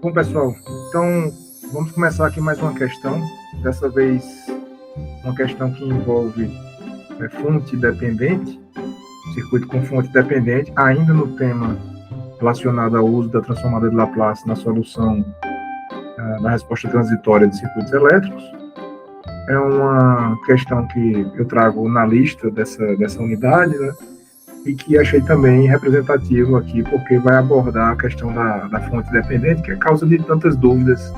Bom, pessoal, então vamos começar aqui mais uma questão. Dessa vez, uma questão que envolve fonte dependente, circuito com fonte dependente, ainda no tema relacionado ao uso da transformada de Laplace na solução da resposta transitória de circuitos elétricos. É uma questão que eu trago na lista dessa unidade, né? E que achei também representativo aqui, porque vai abordar a questão da fonte dependente, que é causa de tantas dúvidas.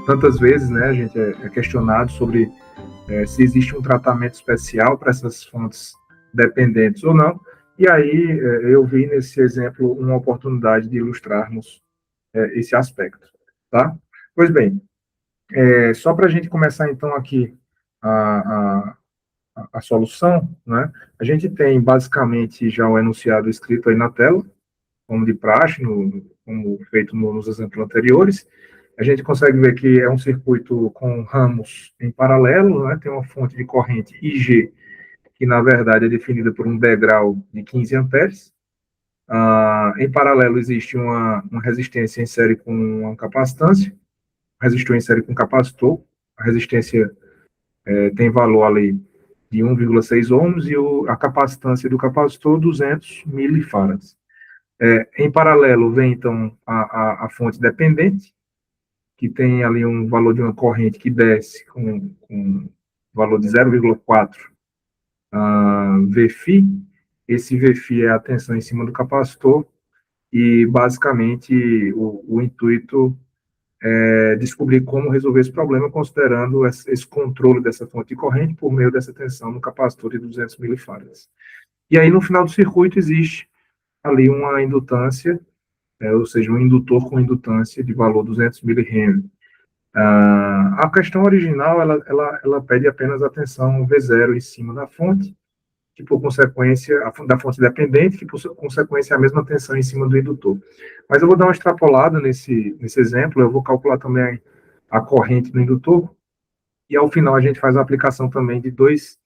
Tantas vezes, né, a gente é questionado sobre se existe um tratamento especial para essas fontes dependentes ou não. E aí eu vi nesse exemplo uma oportunidade de ilustrarmos esse aspecto, tá? Pois bem, só para a gente começar então aqui a, a solução, né? A gente tem basicamente já o enunciado escrito aí na tela, como de praxe, como feito nos exemplos anteriores. A gente consegue ver que é um circuito com ramos em paralelo, né? Tem uma fonte de corrente IG, que na verdade é definida por um degrau de 15 amperes. Em paralelo existe uma resistência em série com uma capacitância, resistor em série com capacitor. A resistência tem valor ali de 1,6 ohms e a capacitância do capacitor 200 milifarads. Em paralelo vem então a fonte dependente, que tem ali um valor de uma corrente que desce com valor de 0,4 VFI. Esse VFI é a tensão em cima do capacitor e basicamente o intuito é descobrir como resolver esse problema considerando esse controle dessa fonte de corrente por meio dessa tensão no capacitor de 200 milifarads. E aí no final do circuito existe ali uma indutância, ou seja, um indutor com indutância de valor 200 mH. A questão original, ela pede apenas a tensão V0 em cima da fonte, que por consequência, da fonte dependente, que por consequência é a mesma tensão em cima do indutor. Mas eu vou dar uma extrapolada nesse exemplo, eu vou calcular também a corrente do indutor, e ao final a gente faz a aplicação também de dois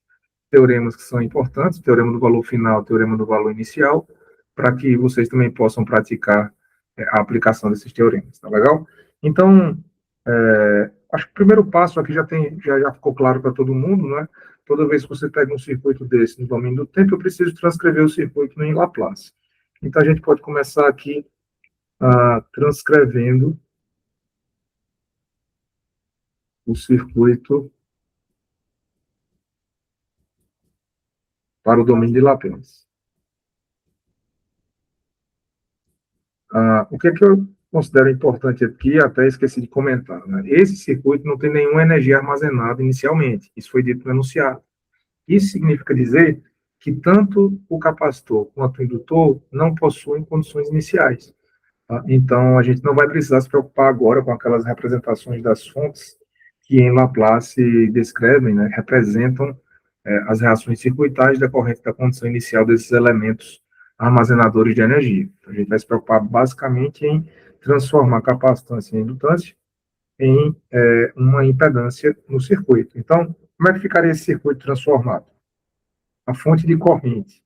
teoremas que são importantes, o teorema do valor final, o teorema do valor inicial, para que vocês também possam praticar a aplicação desses teoremas, tá legal? Então, acho que o primeiro passo aqui já ficou claro para todo mundo, né? Toda vez que você pega um circuito desse no domínio do tempo, eu preciso transcrever o circuito em Laplace. Então, a gente pode começar aqui transcrevendo o circuito para o domínio de Laplace. O que é que eu considero importante aqui, até esqueci de comentar, né? Esse circuito não tem nenhuma energia armazenada inicialmente, isso foi dito no enunciado. Isso significa dizer que tanto o capacitor quanto o indutor não possuem condições iniciais. Tá? Então, a gente não vai precisar se preocupar agora com aquelas representações das fontes que em Laplace descrevem, né, representam as reações circuitais decorrentes da condição inicial desses elementos armazenadores de energia. Então, a gente vai se preocupar basicamente em transformar a capacitância em indutância em uma impedância no circuito. Então, como é que ficaria esse circuito transformado? A fonte de corrente,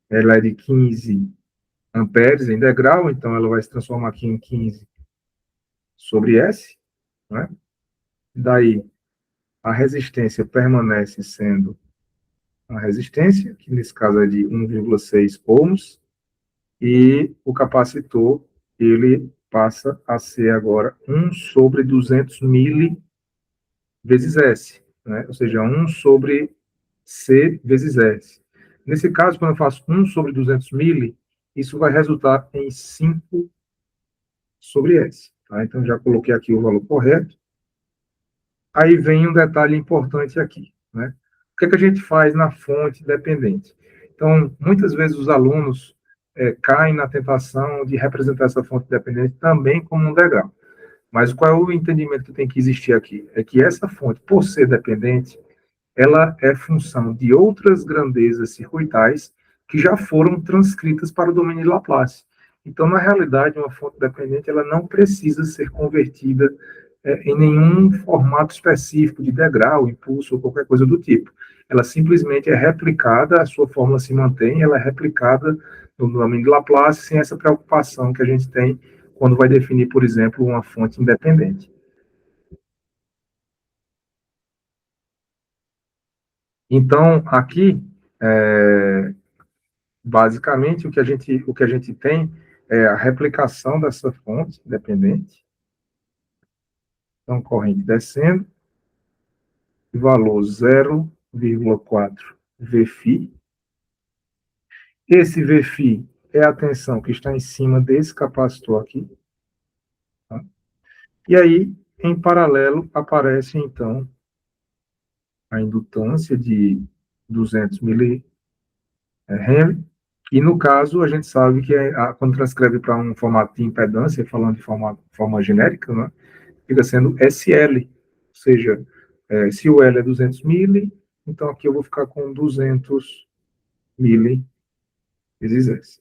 ela é de 15 amperes em degrau, então ela vai se transformar aqui em 15 sobre S, né? Daí, a resistência permanece sendo a resistência, que nesse caso é de 1,6 ohms, e o capacitor, ele passa a ser agora 1 sobre 200 mili vezes S, né? Ou seja, 1 sobre C vezes S. Nesse caso, quando eu faço 1 sobre 200 mili, isso vai resultar em 5 sobre S. Tá? Então, já coloquei aqui o valor correto. Aí vem um detalhe importante aqui, né? O que é que a gente faz na fonte dependente? Então, muitas vezes os alunos caem na tentação de representar essa fonte dependente também como um degrau. Mas qual é o entendimento que tem que existir aqui? É que essa fonte, por ser dependente, ela é função de outras grandezas circuitais que já foram transcritas para o domínio de Laplace. Então, na realidade, uma fonte dependente ela não precisa ser convertida em nenhum formato específico de degrau, impulso ou qualquer coisa do tipo. Ela simplesmente é replicada, a sua fórmula se mantém, ela é replicada no domínio de Laplace sem essa preocupação que a gente tem quando vai definir, por exemplo, uma fonte independente. Então, aqui, basicamente, o que a gente tem é a replicação dessa fonte independente. Então, corrente descendo, valor 0,4 VΦI. Esse VFI é a tensão que está em cima desse capacitor aqui. Tá? E aí, em paralelo, aparece, então, a indutância de 200 milihenry. E, no caso, a gente sabe que quando transcreve para um formato de impedância, falando de forma genérica, né, fica sendo SL. Ou seja, se o L é 200 mili, então aqui eu vou ficar com 200 mili vezes S.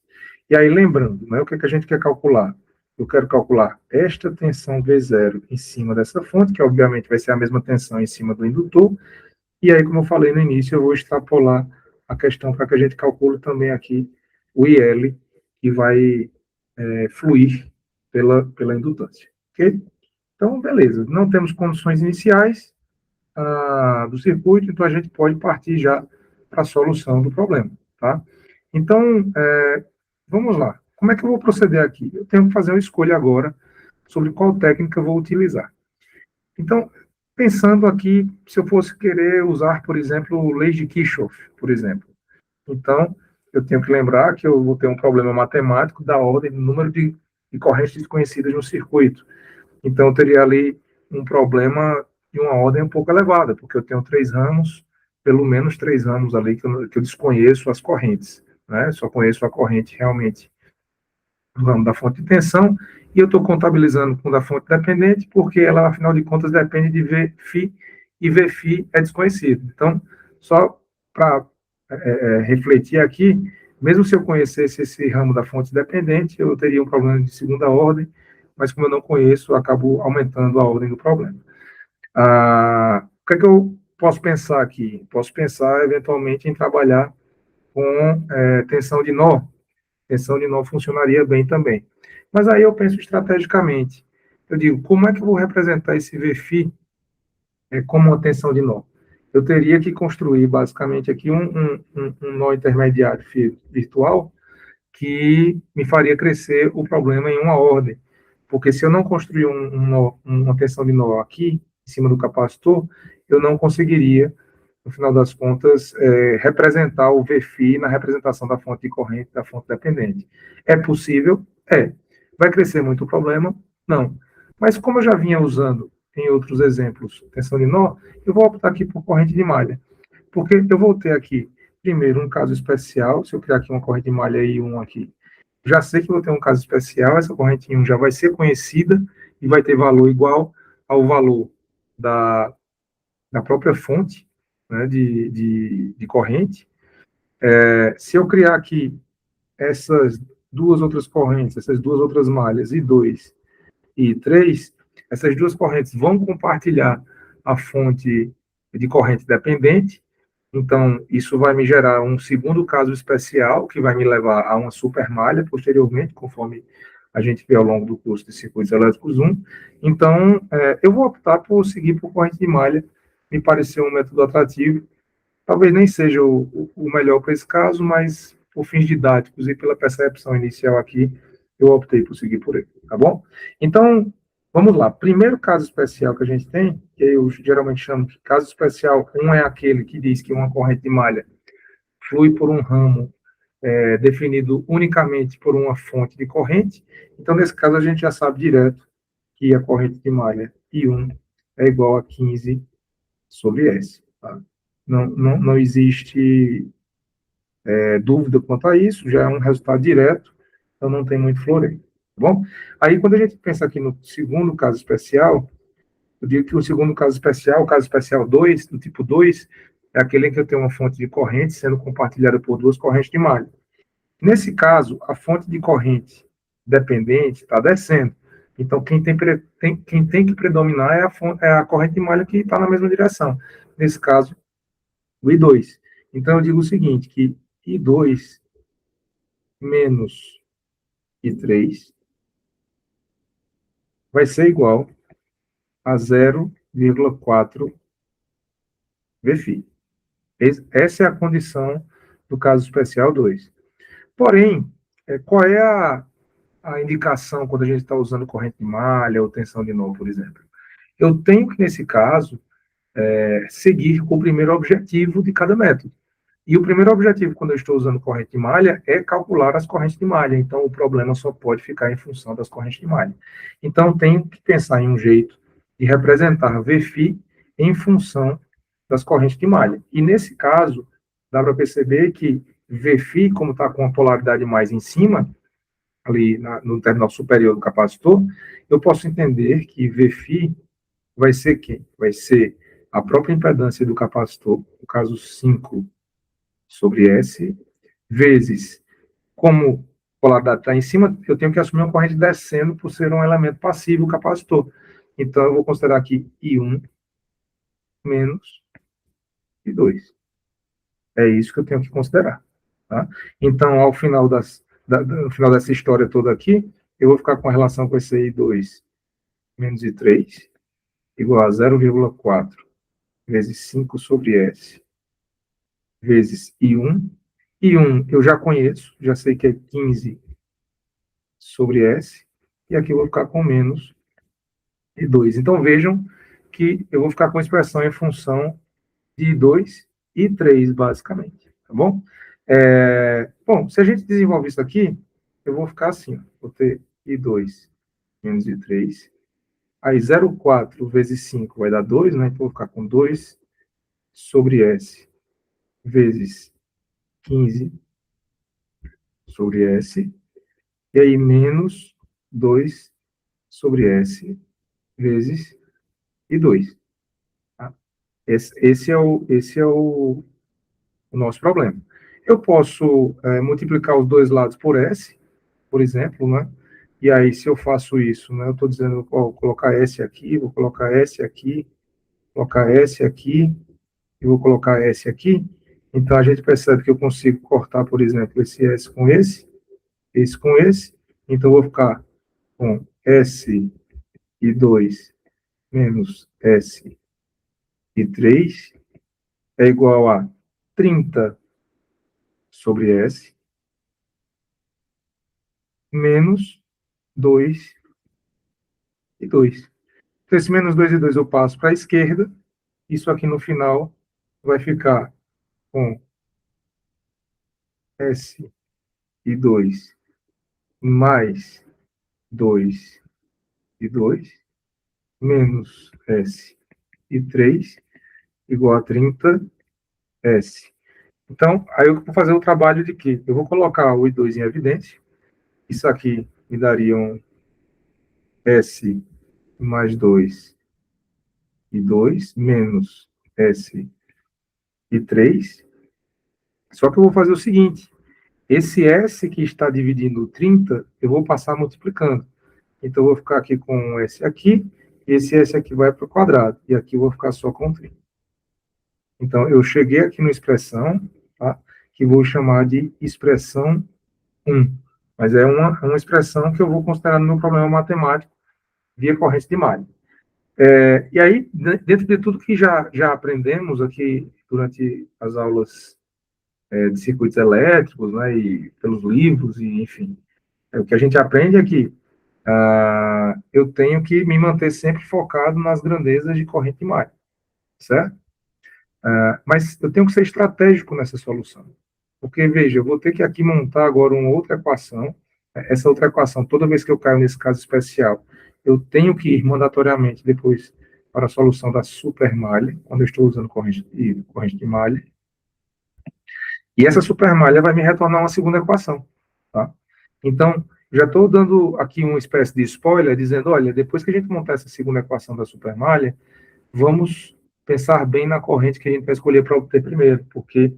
E aí, lembrando, né, o que a gente quer calcular? Eu quero calcular esta tensão V0 em cima dessa fonte, que obviamente vai ser a mesma tensão em cima do indutor, e aí, como eu falei no início, eu vou extrapolar a questão para que a gente calcule também aqui o IL, que vai fluir pela indutância. Ok? Então, beleza. Não temos condições iniciais do circuito, então a gente pode partir já para a solução do problema. Tá? Então, vamos lá. Como é que eu vou proceder aqui? Eu tenho que fazer uma escolha agora sobre qual técnica eu vou utilizar. Então, pensando aqui, se eu fosse querer usar, por exemplo, lei de Kirchhoff, por exemplo. Então, eu tenho que lembrar que eu vou ter um problema matemático da ordem do número de correntes desconhecidas no circuito. Então, eu teria ali um problema de uma ordem um pouco elevada, porque eu tenho 3 ramos, pelo menos 3 ramos ali que eu desconheço as correntes. Né? Só conheço a corrente realmente do ramo da fonte de tensão, e eu estou contabilizando com da fonte dependente, porque ela, afinal de contas, depende de VΦ, e VΦ é desconhecido. Então, só para refletir aqui, mesmo se eu conhecesse esse ramo da fonte dependente, eu teria um problema de segunda ordem, mas como eu não conheço, eu acabo aumentando a ordem do problema. O que é que eu posso pensar aqui? Posso pensar, eventualmente, em trabalhar com tensão de nó. Tensão de nó funcionaria bem também. Mas aí eu penso estrategicamente. Eu digo, como é que eu vou representar esse VFI como uma tensão de nó? Eu teria que construir, basicamente, aqui um nó intermediário virtual que me faria crescer o problema em uma ordem. Porque se eu não construir uma tensão de nó aqui, em cima do capacitor, eu não conseguiria, no final das contas, representar o VFI na representação da fonte de corrente, da fonte dependente. É possível? É. Vai crescer muito o problema? Não. Mas como eu já vinha usando em outros exemplos tensão de nó, eu vou optar aqui por corrente de malha. Porque eu vou ter aqui, primeiro, um caso especial, se eu criar aqui uma corrente de malha I1 aqui, já sei que vou ter um caso especial, essa corrente I1 já vai ser conhecida e vai ter valor igual ao valor da própria fonte, né, de corrente. Se eu criar aqui essas duas outras correntes, essas duas outras malhas, I2 e I3, essas duas correntes vão compartilhar a fonte de corrente dependente, então isso vai me gerar um segundo caso especial, que vai me levar a uma supermalha posteriormente, conforme a gente vê ao longo do curso de circuitos elétricos 1. Então, eu vou optar por seguir por corrente de malha, me pareceu um método atrativo. Talvez nem seja o melhor para esse caso, mas por fins didáticos e pela percepção inicial aqui, eu optei por seguir por ele, tá bom? Então, vamos lá. Primeiro caso especial que a gente tem, que eu geralmente chamo de caso especial, um é aquele que diz que uma corrente de malha flui por um ramo definido unicamente por uma fonte de corrente. Então, nesse caso, a gente já sabe direto que a corrente de malha I1 é igual a 15 sobre S. Tá? Não existe dúvida quanto a isso, já é um resultado direto, então não tem muito floreio. Tá bom? Aí, quando a gente pensa aqui no segundo caso especial, eu digo que o segundo caso especial 2, do tipo 2, é aquele em que eu tenho uma fonte de corrente sendo compartilhada por duas correntes de malha. Nesse caso, a fonte de corrente dependente está descendo. Então, quem tem que predominar é a corrente de malha que está na mesma direção. Nesse caso, o I2. Então, eu digo o seguinte, que I2 menos I3 vai ser igual a 0,4 VFI. Essa é a condição do caso especial 2. Porém, qual é a indicação quando a gente está usando corrente de malha ou tensão de nó, por exemplo? Eu tenho que, nesse caso, seguir o primeiro objetivo de cada método. E o primeiro objetivo, quando eu estou usando corrente de malha, é calcular as correntes de malha. Então, o problema só pode ficar em função das correntes de malha. Então, eu tenho que pensar em um jeito de representar VFI em função das correntes de malha. E, nesse caso, dá para perceber que VFI, como está com a polaridade mais em cima, ali no terminal superior do capacitor, eu posso entender que VFI vai ser quem? Vai ser a própria impedância do capacitor, no caso 5 sobre S, vezes, como a polaridade está em cima, eu tenho que assumir uma corrente descendo por ser um elemento passivo, o capacitor. Então, eu vou considerar aqui I1 menos I2. É isso que eu tenho que considerar. Tá? Então, ao final, no final dessa história toda aqui, eu vou ficar com a relação com esse I2 menos I3 igual a 0,4 vezes 5 sobre S vezes I1. I1 eu já conheço, já sei que é 15 sobre S, e aqui eu vou ficar com menos I2. Então, vejam que eu vou ficar com a expressão em função de I2 e I3, basicamente, tá bom? Bom, se a gente desenvolve isso aqui, eu vou ficar assim, ó, vou ter I2 menos I3, aí 0,4 vezes 5 vai dar 2, né? Então, eu vou ficar com 2 sobre S vezes 15 sobre S, e aí menos 2 sobre S vezes I2. Tá? Esse é o nosso problema. Eu posso multiplicar os dois lados por S, por exemplo, né? E aí, se eu faço isso, né? Eu estou dizendo, vou colocar S aqui, vou colocar S aqui, colocar S aqui, e vou colocar S aqui. Então, a gente percebe que eu consigo cortar, por exemplo, esse S com esse com esse. Então, eu vou ficar com S e 2 menos S e 3 é igual a 30 sobre S menos 2 e 2. Então, esse menos 2 e 2 eu passo para a esquerda. Isso aqui no final vai ficar com S e 2 mais 2 e 2 menos S e 3 igual a 30 S. Então, aí eu vou fazer o trabalho de que eu vou colocar o I2 em evidência. Isso aqui me daria um S mais 2 e 2 menos S e 3. Só que eu vou fazer o seguinte, esse S que está dividindo 30, eu vou passar multiplicando. Então, eu vou ficar aqui com S aqui, e esse S aqui vai para o quadrado, e aqui eu vou ficar só com 30. Então, eu cheguei aqui na expressão, tá? Que vou chamar de expressão 1. Mas é uma expressão que eu vou considerar no meu problema matemático via corrente de malha. E aí, dentro de tudo que já aprendemos aqui durante as aulas de circuitos elétricos, né, e pelos livros, e enfim, o que a gente aprende é que eu tenho que me manter sempre focado nas grandezas de corrente de malha, certo? Mas eu tenho que ser estratégico nessa solução. Porque, veja, eu vou ter que aqui montar agora uma outra equação. Essa outra equação, toda vez que eu caio nesse caso especial, eu tenho que ir mandatoriamente depois para a solução da supermalha, quando eu estou usando corrente de malha. E essa supermalha vai me retornar uma segunda equação. Tá? Então, já estou dando aqui uma espécie de spoiler, dizendo, olha, depois que a gente montar essa segunda equação da supermalha, vamos pensar bem na corrente que a gente vai escolher para obter primeiro, porque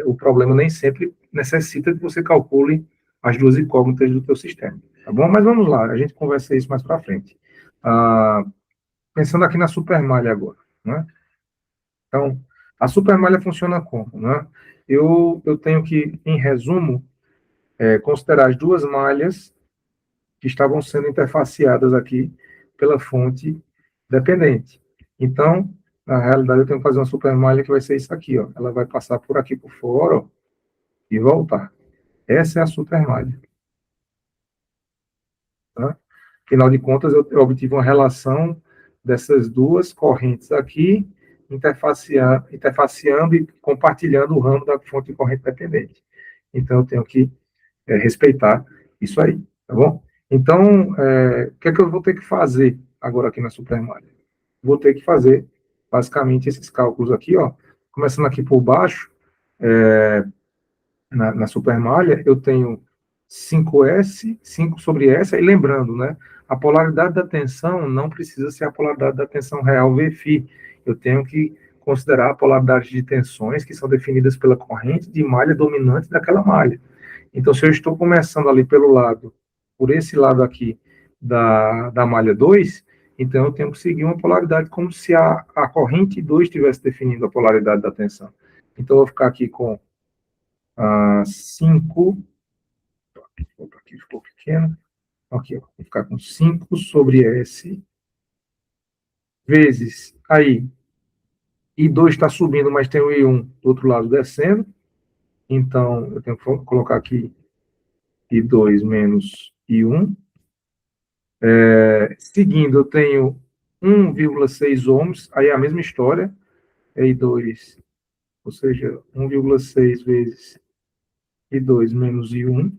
o problema nem sempre necessita que você calcule as duas incógnitas do teu sistema, tá bom? Mas vamos lá, a gente conversa isso mais para frente. Pensando aqui na supermalha agora, né? Então, a supermalha funciona como, né? Eu tenho que, em resumo, considerar as duas malhas que estavam sendo interfaceadas aqui pela fonte dependente. Então, na realidade, eu tenho que fazer uma supermalha que vai ser isso aqui, ó. Ela vai passar por aqui por fora, ó, e voltar. Essa é a supermalha. Tá? Afinal de contas, eu obtive uma relação dessas duas correntes aqui, interfaceando e compartilhando o ramo da fonte de corrente dependente. Então, eu tenho que respeitar isso aí, tá bom? Então, o que é que eu vou ter que fazer agora aqui na supermalha? Vou ter que fazer, basicamente, esses cálculos aqui, ó, começando aqui por baixo, na supermalha, eu tenho 5S, 5 sobre S, e lembrando, né, a polaridade da tensão não precisa ser a polaridade da tensão real VΦ. Eu tenho que considerar a polaridade de tensões que são definidas pela corrente de malha dominante daquela malha. Então, se eu estou começando ali pelo lado, por esse lado aqui da malha 2, então eu tenho que seguir uma polaridade como se a corrente 2 estivesse definindo a polaridade da tensão. Então, eu vou ficar aqui com 5, aqui ficou pequeno, aqui, ó, vou ficar com 5 sobre S, vezes, aí, I2 está subindo, mas tem o I1 do outro lado descendo, então eu tenho que colocar aqui I2 menos I1, seguindo eu tenho 1,6 ohms, aí é a mesma história, é I2, ou seja, 1,6 vezes I2 menos I1,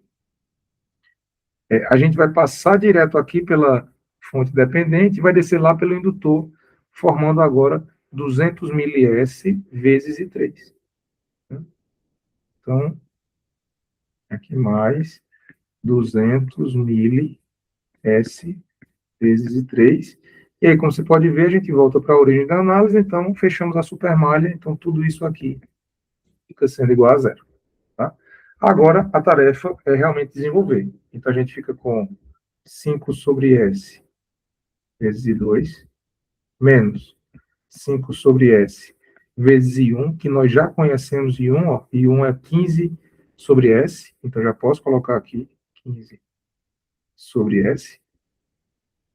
a gente vai passar direto aqui pela fonte dependente e vai descer lá pelo indutor, formando agora 200 ms vezes I3. Então, aqui mais 200 ms vezes I3. E aí, como você pode ver, a gente volta para a origem da análise, então fechamos a supermalha, então tudo isso aqui fica sendo igual a zero. Tá? Agora, a tarefa é realmente desenvolver. Então, a gente fica com 5 sobre S vezes I2, menos 5 sobre S vezes I1, que nós já conhecemos I1, ó, I1 é 15 sobre S, então já posso colocar aqui 15 sobre S.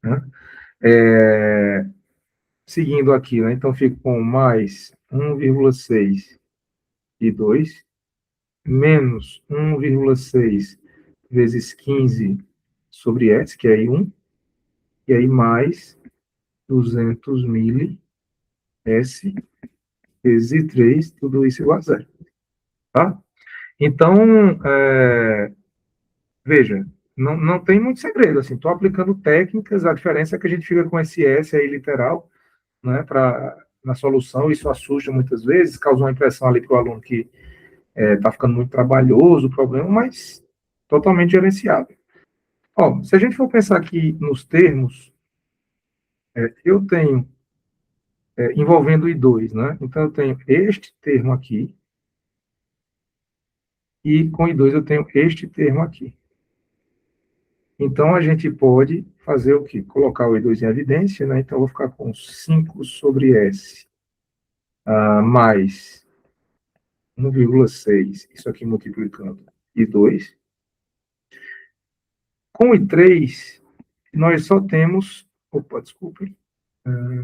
Né? Seguindo aqui, né? Então fico com mais 1,6 I2, menos 1,6 vezes 15 sobre S, que é I1, e aí mais 200 mil S vezes I3, tudo isso igual a zero. Tá? Então, veja, não tem muito segredo, assim, estou aplicando técnicas, a diferença é que a gente fica com esse S aí literal, né, na solução, isso assusta muitas vezes, causa uma impressão ali para o aluno que está ficando muito trabalhoso o problema, mas totalmente gerenciável. Ó, se a gente for pensar aqui nos termos, eu tenho, envolvendo I2, né, então eu tenho este termo aqui, e com I2 eu tenho este termo aqui. Então, a gente pode fazer o quê? Colocar o E2 em evidência, né? Então, eu vou ficar com 5 sobre S mais 1,6, isso aqui multiplicando I2. Com I3, nós só temos... Opa, desculpe.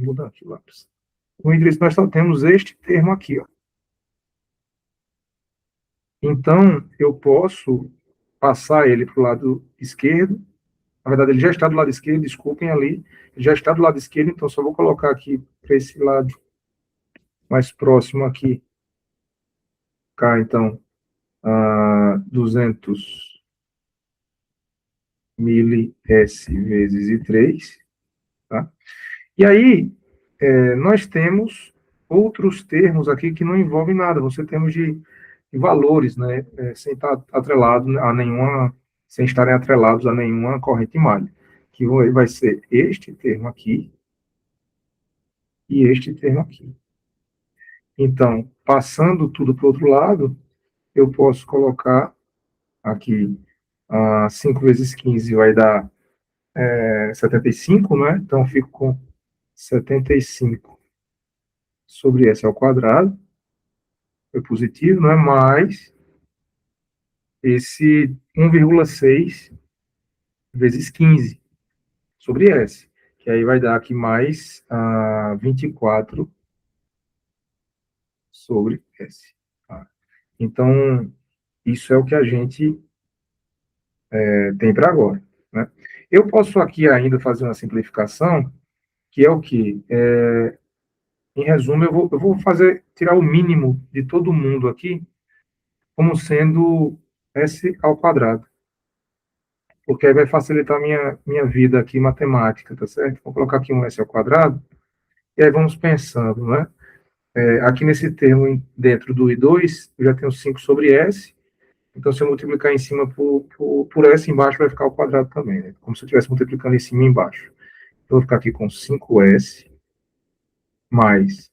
Mudar aqui o lápis. Com I3, nós só temos este termo aqui, ó. Então, eu posso passar ele para o lado esquerdo. Na verdade, ele já está do lado esquerdo, desculpem ali. Ele já está do lado esquerdo, então só vou colocar aqui para esse lado mais próximo aqui. Cá, então, 200 mil S vezes I3. Tá? E aí, nós temos outros termos aqui que não envolvem nada. Você temos de valores, né? Sem estar atrelado a nenhuma, sem estarem atrelados a nenhuma corrente malha. Que vai ser este termo aqui e este termo aqui. Então, passando tudo para o outro lado, eu posso colocar aqui 5 vezes 15 vai dar 75, né? Então, eu fico com 75 sobre S ao quadrado, foi positivo, né? Mais esse 1,6 vezes 15 sobre S, que aí vai dar aqui mais 24 sobre S. Tá? Então, isso é o que a gente tem para agora. Né? Eu posso aqui ainda fazer uma simplificação, que é o que? Em resumo, eu vou tirar o mínimo de todo mundo aqui, como sendo S ao quadrado, porque aí vai facilitar minha vida aqui matemática, tá certo? Vou colocar aqui um S ao quadrado, e aí vamos pensando, né? Aqui nesse termo, dentro do I2, eu já tenho 5 sobre S, então se eu multiplicar em cima por S, embaixo vai ficar ao quadrado também, né? Como se eu estivesse multiplicando em cima e embaixo. Então, eu vou ficar aqui com 5S mais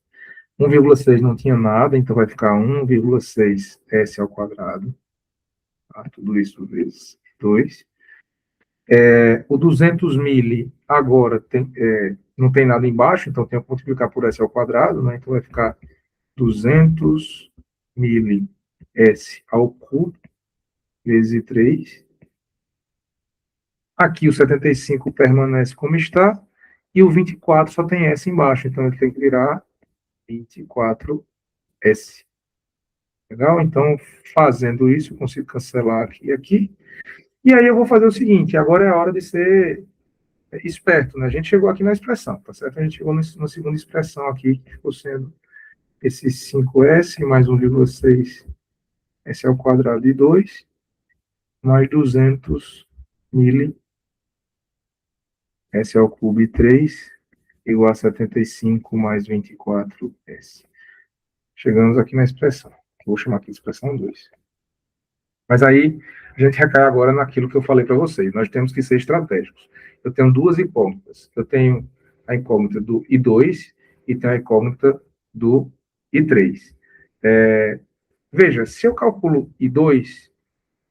1,6 não tinha nada, então vai ficar 1,6 S ao quadrado. Tá? Tudo isso vezes 2. O 200 mil agora não tem nada embaixo, então tenho que multiplicar por S ao quadrado, né? Então vai ficar 200 mil S ao cubo vezes 3. Aqui o 75 permanece como está, e o 24 só tem S embaixo, então ele tem que virar 24S. Legal? Então, fazendo isso, eu consigo cancelar aqui e aqui. E aí eu vou fazer o seguinte, agora é a hora de ser esperto, né? A gente chegou aqui na expressão, tá certo? A gente chegou na segunda expressão aqui, que ficou sendo esse 5S mais 1,6 S ao quadrado de 2, mais 200 mil S ao cubo de 3, igual a 75 mais 24S. Chegamos aqui na expressão. Vou chamar aqui de expressão 2. Mas aí a gente recai agora naquilo que eu falei para vocês. Nós temos que ser estratégicos. Eu tenho duas incógnitas. Eu tenho a incógnita do I2 e tenho a incógnita do I3. Veja, se eu calculo I2,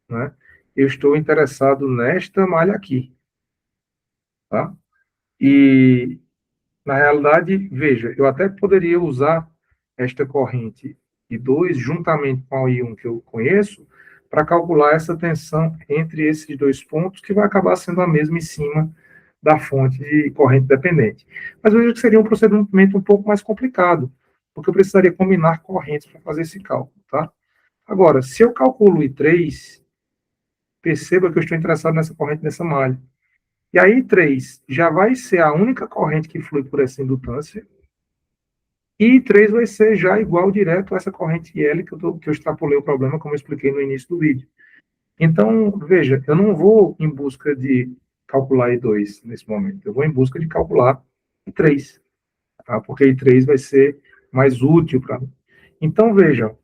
né, eu estou interessado nesta malha aqui. Tá? E, na realidade, veja, eu até poderia usar esta corrente I2 juntamente com a I1 que eu conheço, para calcular essa tensão entre esses dois pontos, que vai acabar sendo a mesma em cima da fonte de corrente dependente. Mas eu vejo que seria um procedimento um pouco mais complicado, porque eu precisaria combinar correntes para fazer esse cálculo. Tá? Agora, se eu calculo I3, perceba que eu estou interessado nessa corrente, nessa malha. E aí, 3 já vai ser a única corrente que flui por essa indutância, e 3 vai ser já igual direto a essa corrente L que eu extrapolei o problema, como eu expliquei no início do vídeo. Então, veja, eu não vou em busca de calcular I2 nesse momento, eu vou em busca de calcular I3, tá? Porque I3 vai ser mais útil para mim. Então, veja,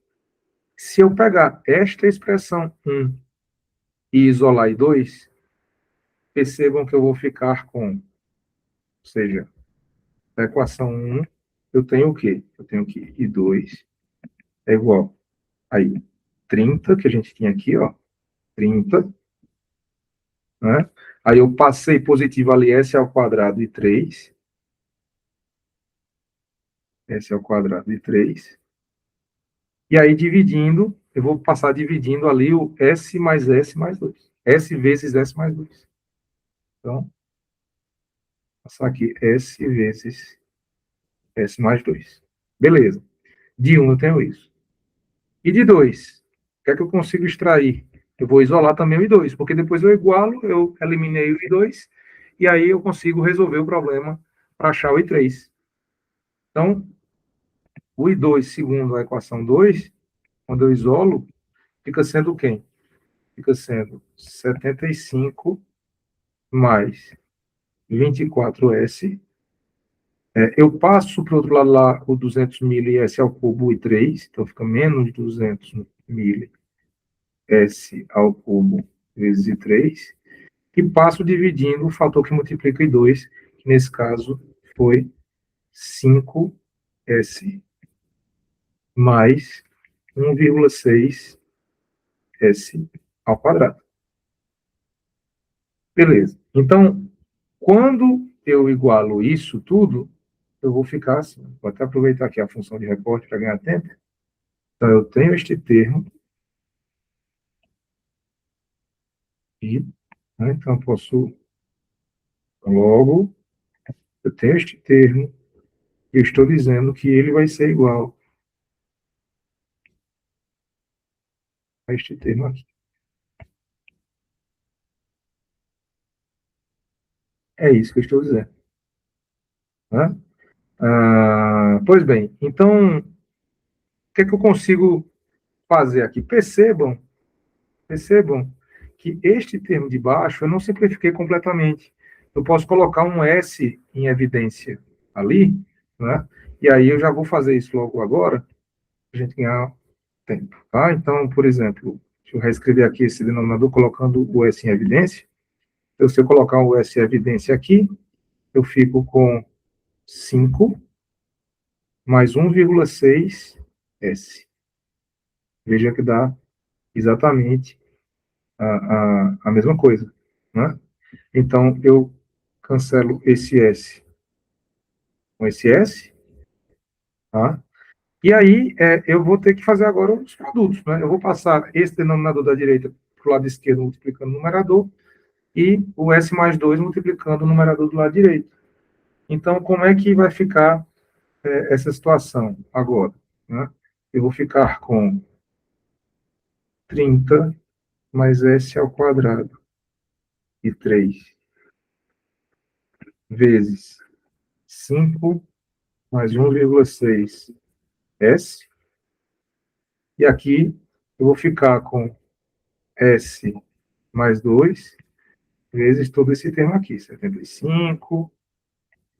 se eu pegar esta expressão 1 e isolar I2, percebam que eu vou ficar com, ou seja, a equação 1, eu tenho o quê? Eu tenho que I2 é igual aí 30, que a gente tinha aqui, ó, 30, né? Aí eu passei positivo ali S ao quadrado de 3, S ao quadrado de 3, e aí dividindo, eu vou passar dividindo ali o S mais S mais 2, S vezes S mais 2. Então, passar aqui S vezes S mais 2. Beleza. De 1 eu tenho isso. E de 2, o que é que eu consigo extrair? Eu vou isolar também o I2, porque depois eu igualo, eu eliminei o I2, e aí eu consigo resolver o problema para achar o I3. Então, o I2, segundo a equação 2, quando eu isolo, fica sendo quem? Fica sendo 75 mais 24S. Eu passo para o outro lado lá o 200 mil e S ao cubo e 3, então fica menos 200 mil S ao cubo vezes 3, e passo dividindo o fator que multiplica em 2, que nesse caso foi 5S mais 1,6S ao quadrado. Beleza. Então, quando eu igualo isso tudo, eu vou ficar assim. Vou até aproveitar aqui a função de recorte para ganhar tempo. Então, eu tenho este termo, e Né? Então, eu posso, logo, eu tenho este termo, e eu estou dizendo que ele vai ser igual a este termo aqui. É isso que eu estou dizendo. Né? Pois bem, então, o que é que eu consigo fazer aqui? Percebam que este termo de baixo eu não simplifiquei completamente. Eu posso colocar um S em evidência ali, né? E aí eu já vou fazer isso logo agora, para a gente ganhar tempo, tá? Então, por exemplo, deixa eu reescrever aqui esse denominador colocando o S em evidência. Então, se eu colocar o S em evidência aqui, eu fico com 5 mais 1,6 S. Veja que dá exatamente a mesma coisa, né? Então, eu cancelo esse S com esse S, tá? E aí, eu vou ter que fazer agora os produtos, né? Eu vou passar esse denominador da direita para o lado esquerdo, multiplicando o numerador, e o S mais 2 multiplicando o numerador do lado direito. Então, como é que vai ficar essa situação agora? Né? Eu vou ficar com 30 mais S ao quadrado e 3 vezes 5 mais 1,6 S. E aqui eu vou ficar com S mais 2 vezes todo esse termo aqui, 75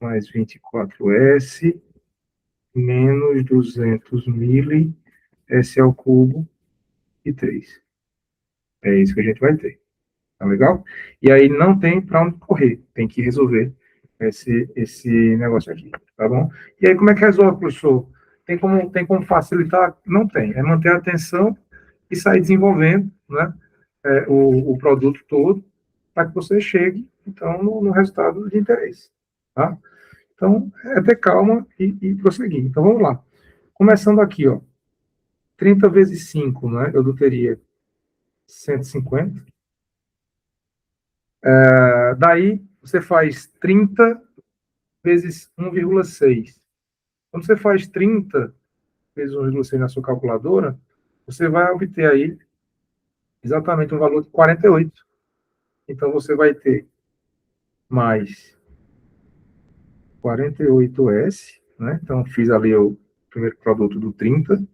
mais 24S menos 200 mil S ao cubo e 3. É isso que a gente vai ter. Tá legal? E aí não tem para onde correr, tem que resolver esse negócio aqui, tá bom? E aí como é que resolve, professor? Tem como facilitar? Não tem. É manter a atenção e sair desenvolvendo, né, o produto todo para que você chegue, então, no resultado de interesse, tá? Então, é ter calma e prosseguir. Então, vamos lá. Começando aqui, ó, 30 vezes 5, né? Eu teria 150. Daí, você faz 30 vezes 1,6. Quando você faz 30 vezes 1,6 na sua calculadora, você vai obter aí exatamente um valor de 48. Então, você vai ter mais 48S, né? Então, fiz ali o primeiro produto do 30.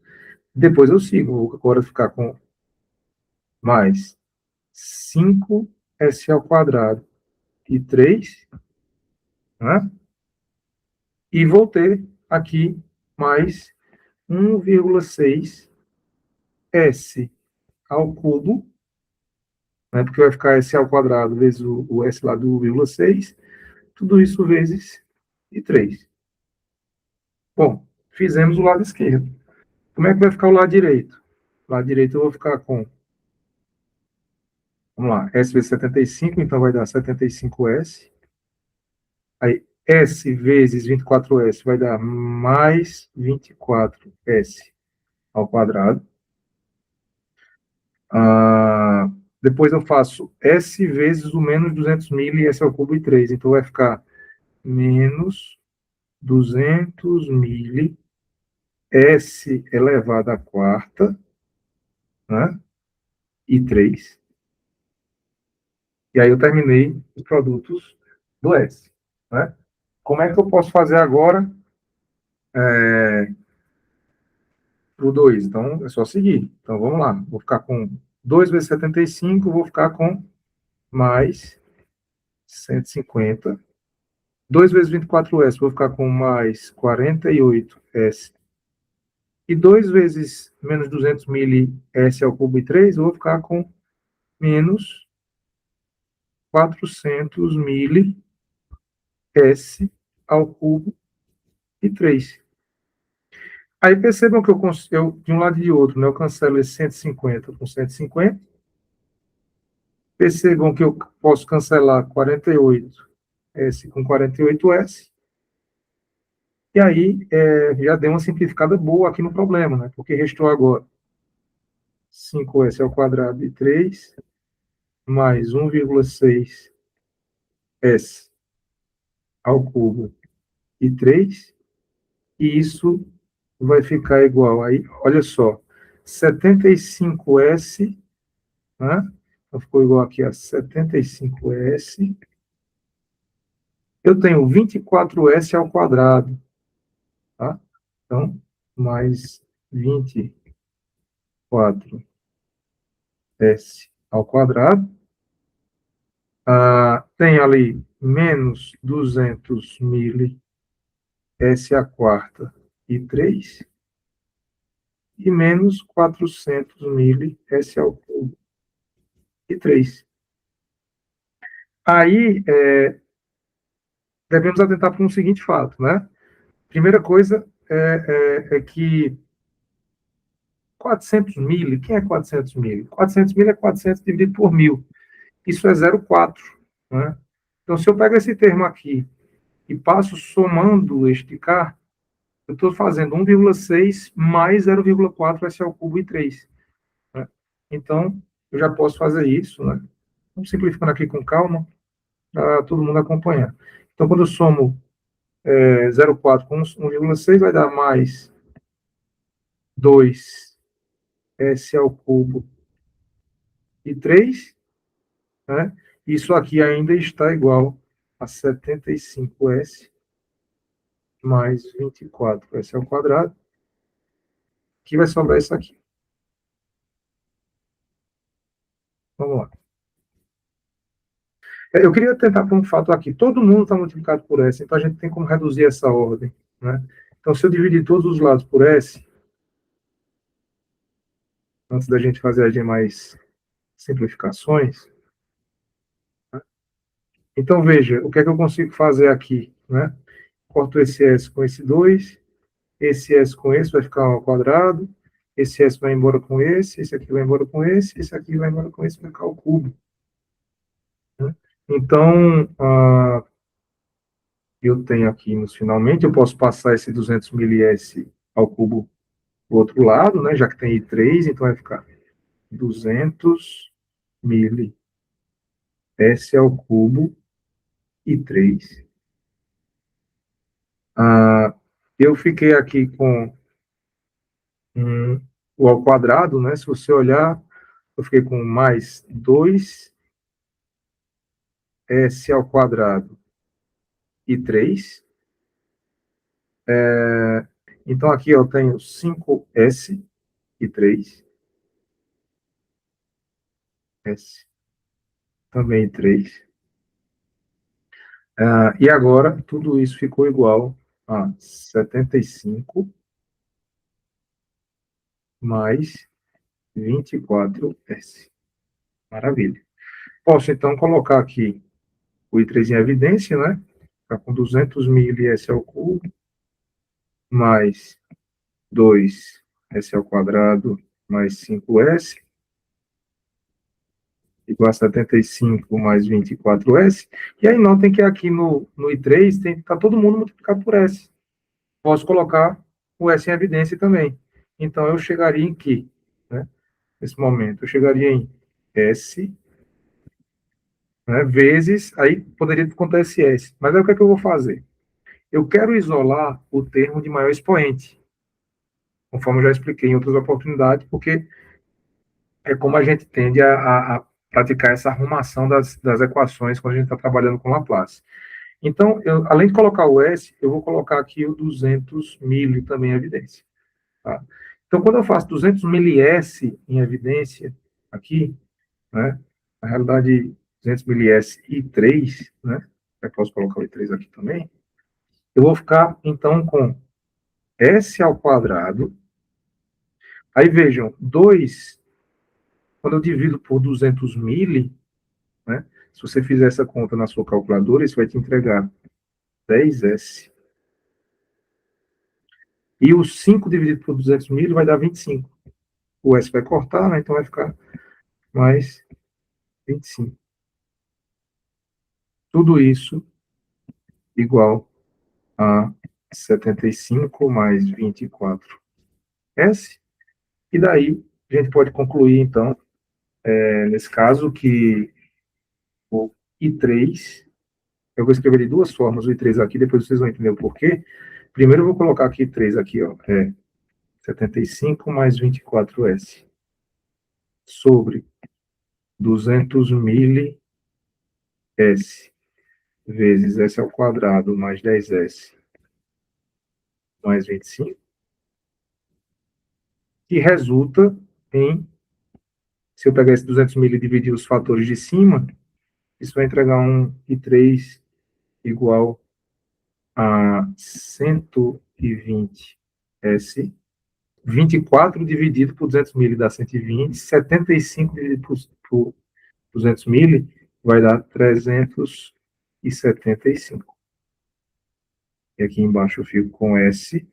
Depois eu sigo, vou agora ficar com mais 5S ao quadrado e 3, né? E vou ter aqui mais 1,6 S ao cubo, né? Porque vai ficar S ao quadrado vezes o S lá do 1,6, tudo isso vezes e 3. Bom, fizemos o lado esquerdo. Como é que vai ficar o lado direito? O lado direito eu vou ficar com, vamos lá, S vezes 75, então vai dar 75S. Aí, S vezes 24S vai dar mais 24S ao quadrado. Depois eu faço S vezes o menos 200 mil e S ao cubo e 3. Então, vai ficar menos 200 mil S elevado à quarta, né? E 3. E aí eu terminei os produtos do S, né? Como é que eu posso fazer agora o 2? Então, é só seguir. Então, vamos lá. Vou ficar com 2 vezes 75, vou ficar com mais 150. 2 vezes 24S, vou ficar com mais 48S. E 2 vezes menos 200 mil S ao cubo e 3, eu vou ficar com menos 400 mil S ao cubo e 3. Aí percebam que de um lado e de outro, né, eu cancelo esse 150 com 150. Percebam que eu posso cancelar 48S com 48S. E aí já deu uma simplificada boa aqui no problema, né? Porque restou agora 5S ao quadrado e 3 mais 1,6 S ao cubo e 3, e isso vai ficar igual aí, olha só, 75S, né? Então ficou igual aqui a 75S. Eu tenho 24S ao quadrado, tá? Então, mais 24S ao quadrado. Tem ali menos 200 mil S a quarta e 3, e menos 400 mil S ao cubo e 3. Aí, devemos atentar para um seguinte fato, né? Primeira coisa é que 400 mil, quem é 400 mil? 400 mil é 400 dividido por 1.000. Isso é 0,4, né? Então, se eu pego esse termo aqui e passo somando este K, eu estou fazendo 1,6 mais 0,4 S ao cubo e 3. Né? Então, eu já posso fazer isso, né? Vamos simplificando aqui com calma, para todo mundo acompanhar. Então, quando eu somo 0,4 com 1,6, vai dar mais 2 S ao cubo e 3, né? Isso aqui ainda está igual a 75S mais 24S ao quadrado, que vai sobrar isso aqui. Vamos lá. Eu queria tentar por um fato aqui. Todo mundo está multiplicado por S, então a gente tem como reduzir essa ordem, né? Então, se eu dividir todos os lados por S, antes da gente fazer as demais simplificações, né? Então, veja, o que é que eu consigo fazer aqui, né? Corto esse S com esse S com esse vai ficar ao quadrado, esse S vai embora com esse aqui vai embora com esse aqui vai embora com esse, vai ficar o cubo. Né? Então, eu tenho aqui, finalmente, eu posso passar esse 200 ms ao cubo do outro lado, né, já que tem I3, então vai ficar 200 mil S ao cubo e 3. Eu fiquei aqui com o ao quadrado, né, se você olhar, eu fiquei com mais 2 S ao quadrado e 3. Então, aqui eu tenho 5S e 3. S também 3. E agora, tudo isso ficou igual a 75 mais 24S. Maravilha. Posso, então, colocar aqui o I3 em evidência, né? Está com 200 mil S ao cubo, mais 2S ao quadrado, mais 5S, igual a 75 mais 24S. E aí, notem que aqui no I3 está todo mundo multiplicado por S. Posso colocar o S em evidência também. Então, eu chegaria em que, né? Nesse momento, eu chegaria em S, né, vezes, aí poderia contar esse S. Mas aí o que é que eu vou fazer? Eu quero isolar o termo de maior expoente, conforme eu já expliquei em outras oportunidades, porque é como a gente tende a praticar essa arrumação das equações quando a gente está trabalhando com Laplace. Então, além de colocar o S, eu vou colocar aqui o 200 mil também em evidência. Tá? Então, quando eu faço 200 ms em evidência aqui, né, na realidade, 200 ms e 3, né, eu posso colocar o i3 aqui também, eu vou ficar, então, com S ao quadrado. Aí, vejam, 2, quando eu divido por 200 mil, né, se você fizer essa conta na sua calculadora, isso vai te entregar 10S. E o 5 dividido por 200 mil vai dar 25. O S vai cortar, né, então vai ficar mais 25. Tudo isso igual a 75 mais 24S. E daí, a gente pode concluir, então, nesse caso, que I3. Eu vou escrever de duas formas o I3 aqui, depois vocês vão entender o porquê. Primeiro eu vou colocar aqui I3 aqui, ó, 75 mais 24S sobre 200 mil S vezes S ao quadrado mais 10S mais 25, que resulta em, se eu pegar esse 200 mil e dividir os fatores de cima, isso vai entregar um I3 igual a 120S, 24 dividido por 200 mil dá 120, 75 dividido por 200 mil vai dar 375. E aqui embaixo eu fico com S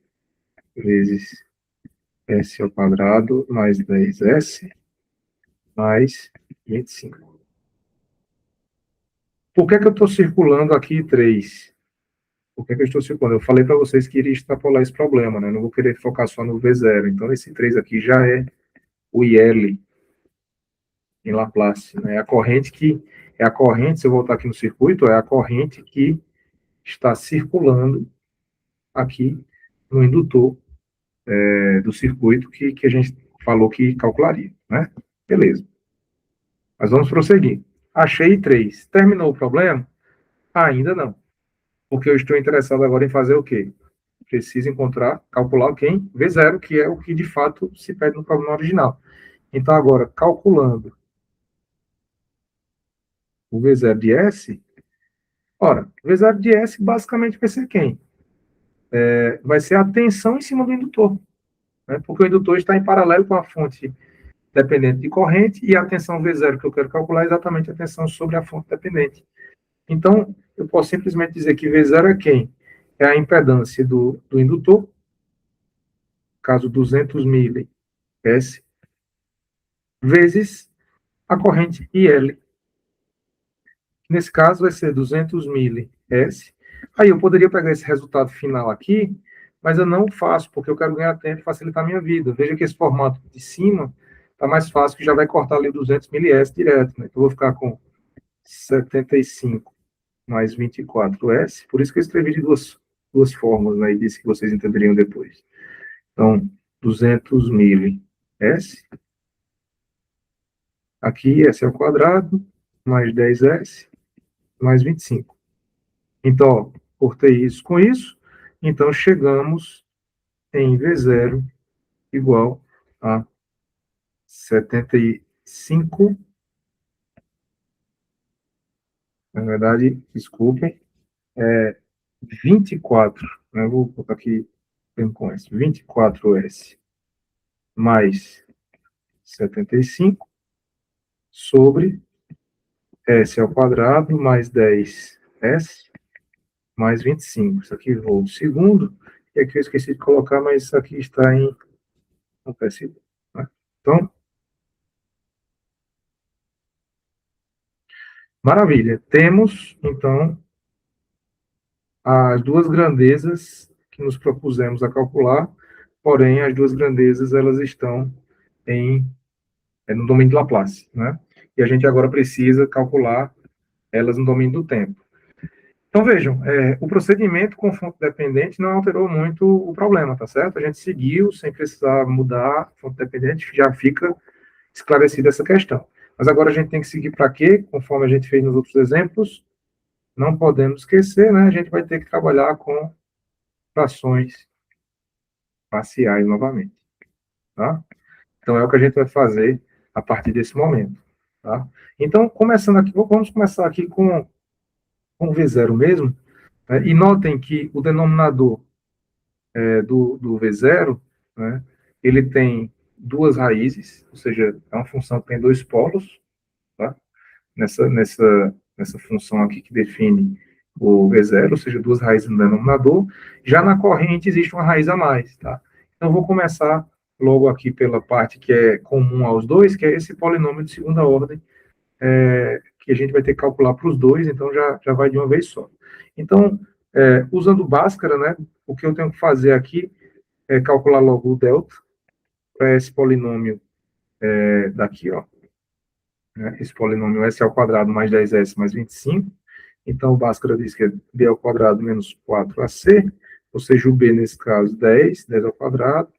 vezes S ao quadrado mais 10S mais 25. Por que eu estou circulando aqui 3? Por que eu estou circulando? Eu falei para vocês que iria extrapolar esse problema, né? Não vou querer focar só no V0. Então, esse 3 aqui já é o IL em Laplace, né? É a corrente, se eu voltar aqui no circuito, é a corrente que está circulando aqui no indutor do circuito que a gente falou que calcularia, né? Beleza. Mas vamos prosseguir. Achei 3. Terminou o problema? Ainda não. Porque eu estou interessado agora em fazer o quê? Preciso calcular quem? V0, que é o que de fato se pede no problema original. Então, agora, calculando o V0 de S, ora, V0 de S basicamente vai ser quem? Vai ser a tensão em cima do indutor, né? Porque o indutor está em paralelo com a fonte dependente de corrente e a tensão V0 que eu quero calcular é exatamente a tensão sobre a fonte dependente. Então, eu posso simplesmente dizer que V0 é quem? É a impedância do indutor, caso 200 mil S, vezes a corrente IL. Nesse caso, vai ser 200 mil S. Aí eu poderia pegar esse resultado final aqui, mas eu não faço, porque eu quero ganhar tempo e facilitar a minha vida. Veja que esse formato de cima está mais fácil, que já vai cortar ali 200 mil S direto. Né? Então, eu vou ficar com 75 mais 24S. Por isso que eu escrevi de duas formas, né? E disse que vocês entenderiam depois. Então, 200 mil S. Aqui, S ao quadrado, mais 10S, mais 25. Então, ó, cortei isso com isso. Então, chegamos em V0 igual a 75. Na verdade, desculpem, 24. Né? Eu vou botar aqui com S. 24S mais 75 sobre S ao quadrado mais 10S mais 25. Isso aqui volts segundo. E aqui eu esqueci de colocar, mas isso aqui está em PS. Né? Então, maravilha. Temos, então, as duas grandezas que nos propusemos a calcular, porém, as duas grandezas, elas estão no domínio de Laplace, né? E a gente agora precisa calcular elas no domínio do tempo. Então, vejam, o procedimento com fonte dependente não alterou muito o problema, tá certo? A gente seguiu sem precisar mudar a fonte dependente, já fica esclarecida essa questão. Mas agora a gente tem que seguir para quê? Conforme a gente fez nos outros exemplos, não podemos esquecer, né? A gente vai ter que trabalhar com frações parciais novamente, tá? Então, é o que a gente vai fazer a partir desse momento, tá? Então, começando aqui, vamos começar aqui com o V0 mesmo, né? E notem que o denominador do V0, né, ele tem duas raízes, ou seja, é uma função que tem dois polos, tá? Nessa função aqui que define o V0, ou seja, duas raízes no denominador. Já na corrente existe uma raiz a mais, tá? Então, vou começar logo aqui pela parte que é comum aos dois, que é esse polinômio de segunda ordem, que a gente vai ter que calcular para os dois, então já vai de uma vez só. Então, usando Bhaskara, né, o que eu tenho que fazer aqui é calcular logo o delta para esse polinômio daqui, ó, né? Esse polinômio s ao quadrado mais 10s mais 25. Então, o Bhaskara diz que é b ao quadrado menos 4ac, ou seja, o b, nesse caso, 10 ao quadrado,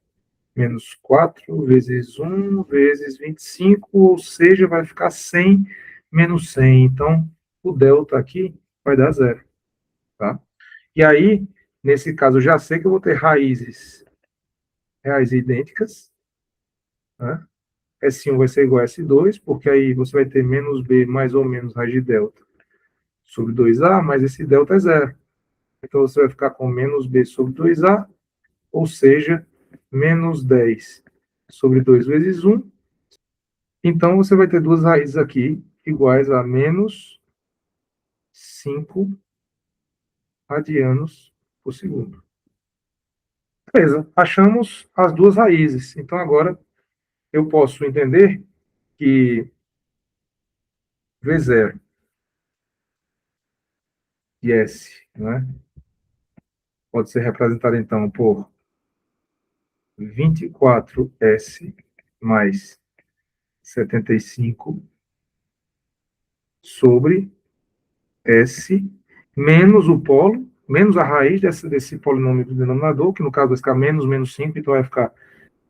menos 4 vezes 1 vezes 25, ou seja, vai ficar 100 menos 100. Então, o delta aqui vai dar zero, tá? E aí, nesse caso, eu já sei que eu vou ter raízes reais idênticas, né? S1 vai ser igual a S2, porque aí você vai ter menos b mais ou menos raiz de delta sobre 2a, mas esse delta é zero. Então, você vai ficar com menos b sobre 2a, ou seja, menos 10 sobre 2 vezes 1. Então, você vai ter duas raízes aqui iguais a menos 5 radianos por segundo. Beleza, achamos as duas raízes. Então, agora eu posso entender que V0 e S, né, pode ser representado, então, por 24S mais 75 sobre S menos o polo, menos a raiz desse polinômio do denominador, que no caso vai ficar menos 5, então vai ficar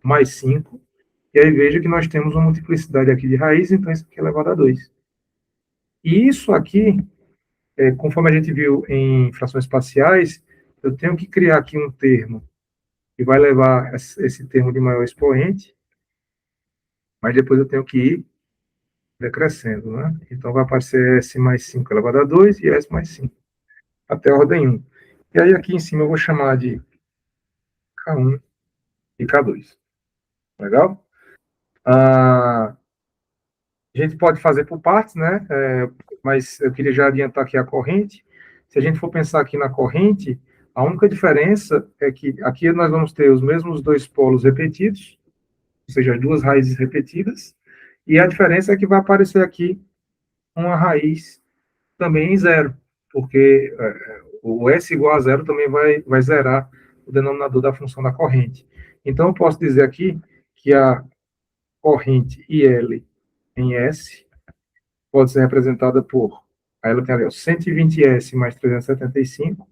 mais 5. E aí veja que nós temos uma multiplicidade aqui de raiz, então isso aqui é elevado a 2. E isso aqui, conforme a gente viu em frações parciais, eu tenho que criar aqui um termo que vai levar esse termo de maior expoente, mas depois eu tenho que ir decrescendo, né? Então vai aparecer S mais 5 elevado a 2 e S mais 5, até a ordem 1. E aí aqui em cima eu vou chamar de K1 e K2. Legal? A gente pode fazer por partes, né? Mas eu queria já adiantar aqui a corrente. Se a gente for pensar aqui na corrente, a única diferença é que aqui nós vamos ter os mesmos dois polos repetidos, ou seja, as duas raízes repetidas, e a diferença é que vai aparecer aqui uma raiz também em zero, porque o S igual a zero também vai zerar o denominador da função da corrente. Então, eu posso dizer aqui que a corrente IL em S pode ser representada por, aí ela tem ali, 120S mais 375,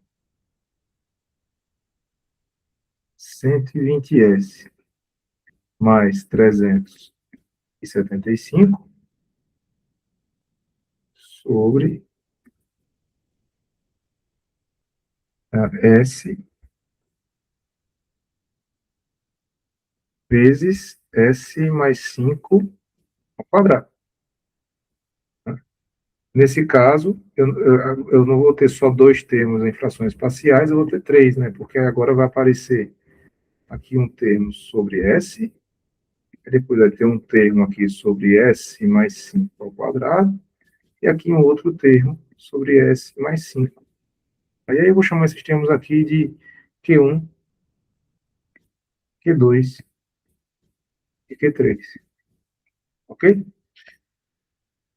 120S mais 375 sobre a S vezes S mais 5 ao quadrado. Nesse caso, eu não vou ter só dois termos em frações parciais, eu vou ter três, né? Porque agora vai aparecer aqui um termo sobre S, depois vai ter um termo aqui sobre S mais 5 ao quadrado, e aqui um outro termo sobre S mais 5. Aí eu vou chamar esses termos aqui de Q1, Q2 e Q3. Ok?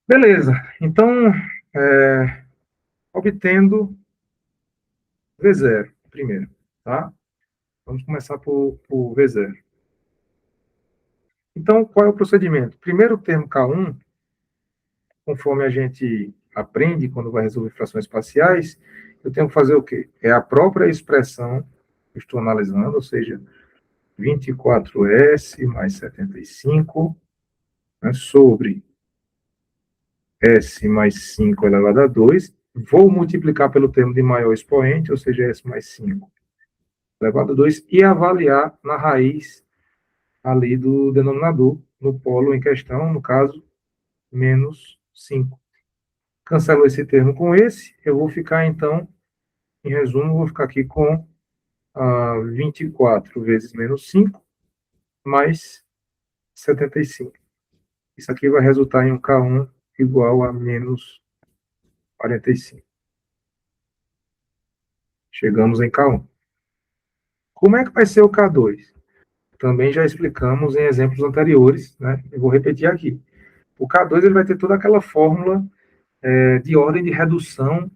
Beleza. Então, obtendo V0 primeiro, tá? Vamos começar por V0. Então, qual é o procedimento? Primeiro o termo K1, conforme a gente aprende quando vai resolver frações parciais, eu tenho que fazer o quê? É a própria expressão que eu estou analisando, ou seja, 24S mais 75, né, sobre S mais 5 elevado a 2, vou multiplicar pelo termo de maior expoente, ou seja, S mais 5 elevado a 2, e avaliar na raiz ali do denominador, no polo em questão, no caso, menos 5. Cancelo esse termo com esse, eu vou ficar, então, em resumo, vou ficar aqui com 24 vezes menos 5, mais 75. Isso aqui vai resultar em um K1 igual a menos 45. Chegamos em K1. Como é que vai ser o K2? Também já explicamos em exemplos anteriores, né? Eu vou repetir aqui. O K2 ele vai ter toda aquela fórmula de ordem de redução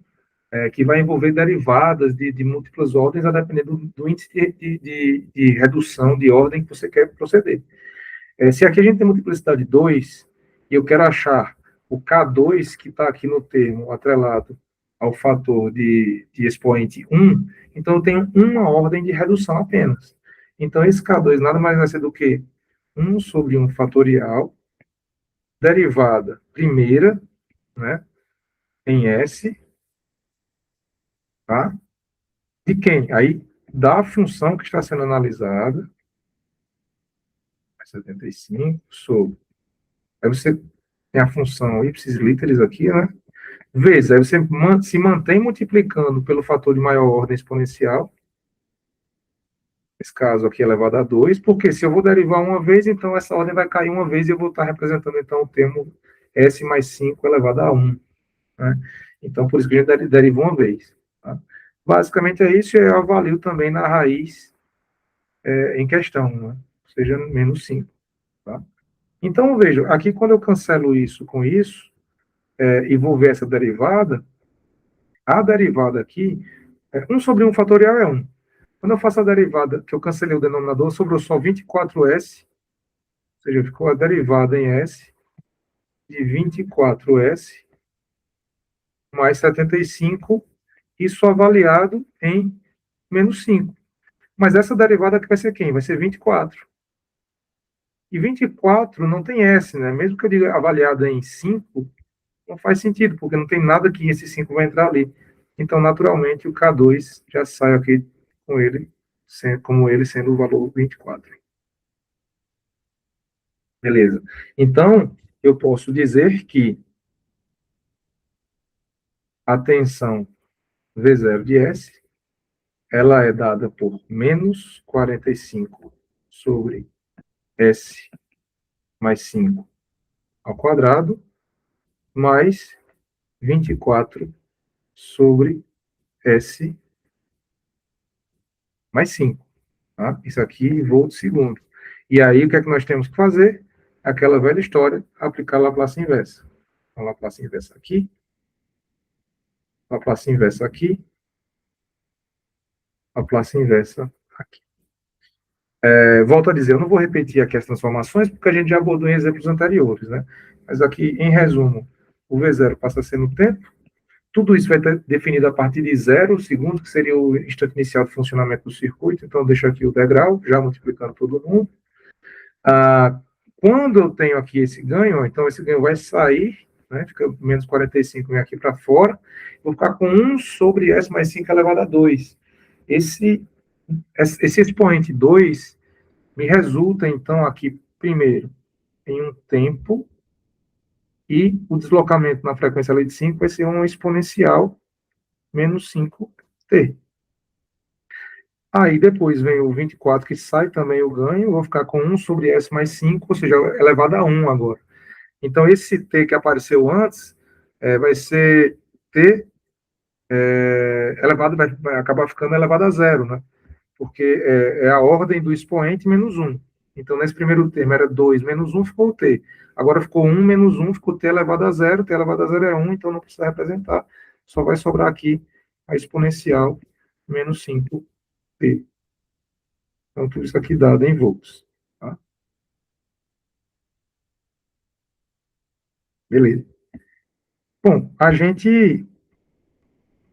que vai envolver derivadas de múltiplas ordens, a depender do índice de redução de ordem que você quer proceder. Se aqui a gente tem multiplicidade 2, e eu quero achar o K2, que está aqui no termo atrelado ao fator de expoente 1, então eu tenho uma ordem de redução apenas. Então, esse K2 nada mais vai ser do que 1 sobre 1 fatorial, derivada primeira, né, em S, tá? De quem? Aí, da função que está sendo analisada, 75, sobre. Aí você tem a função ipsis literis aqui, né? Vezes, aí você se mantém multiplicando pelo fator de maior ordem exponencial, nesse caso aqui elevado a 2, porque se eu vou derivar uma vez, então essa ordem vai cair uma vez e eu vou estar representando então o termo S mais 5 elevado a 1. Né? Então, por isso que a gente deriva uma vez. Tá? Basicamente é isso, e eu avalio também na raiz em questão, né? Ou seja, menos 5. Tá? Então, veja, aqui quando eu cancelo isso com isso, e vou ver essa derivada, a derivada aqui, 1 sobre 1 fatorial é 1. Quando eu faço a derivada, que eu cancelei o denominador, sobrou só 24S, ou seja, ficou a derivada em S de 24S mais 75, isso avaliado em menos 5. Mas essa derivada aqui vai ser quem? Vai ser 24. E 24 não tem S, né? Mesmo que eu diga avaliada em 5, não faz sentido, porque não tem nada que esse 5 vai entrar ali. Então, naturalmente, o K2 já sai aqui com ele, como ele sendo o valor 24. Beleza. Então, eu posso dizer que a tensão V0 de S, ela é dada por menos 45 sobre S mais 5 ao quadrado, mais 24 sobre S mais 5. Tá? Isso aqui, volt segundo. E aí, o que é que nós temos que fazer? Aquela velha história, aplicar a Laplace inversa. Então, Laplace inversa aqui, Laplace inversa aqui, Laplace inversa aqui. Volto a dizer, eu não vou repetir aqui as transformações, porque a gente já abordou em exemplos anteriores, né? Mas aqui, em resumo, o V0 passa a ser no tempo, tudo isso vai estar definido a partir de 0 segundos, que seria o instante inicial de funcionamento do circuito, então eu deixo aqui o degrau, já multiplicando todo mundo. Quando eu tenho aqui esse ganho, então esse ganho vai sair, né, fica menos 45 vem aqui para fora, vou ficar com 1 sobre S mais 5 elevado a 2. Esse expoente 2 me resulta, então, aqui, primeiro, em um tempo, e o deslocamento na frequência ali de 5 vai ser um exponencial menos 5t. Aí depois vem o 24, que sai também o ganho, vou ficar com 1 sobre S mais 5, ou seja, elevado a 1 agora. Então, esse t que apareceu antes vai ser t elevado, vai acabar ficando elevado a 0, né? Porque é a ordem do expoente menos 1. Então, nesse primeiro termo era 2 menos 1, ficou o t. Agora ficou 1 menos 1, ficou t elevado a 0, t elevado a 0 é 1, então não precisa representar, só vai sobrar aqui a exponencial menos 5t. Então, tudo isso aqui dado em volts. Tá? Beleza. Bom, a gente,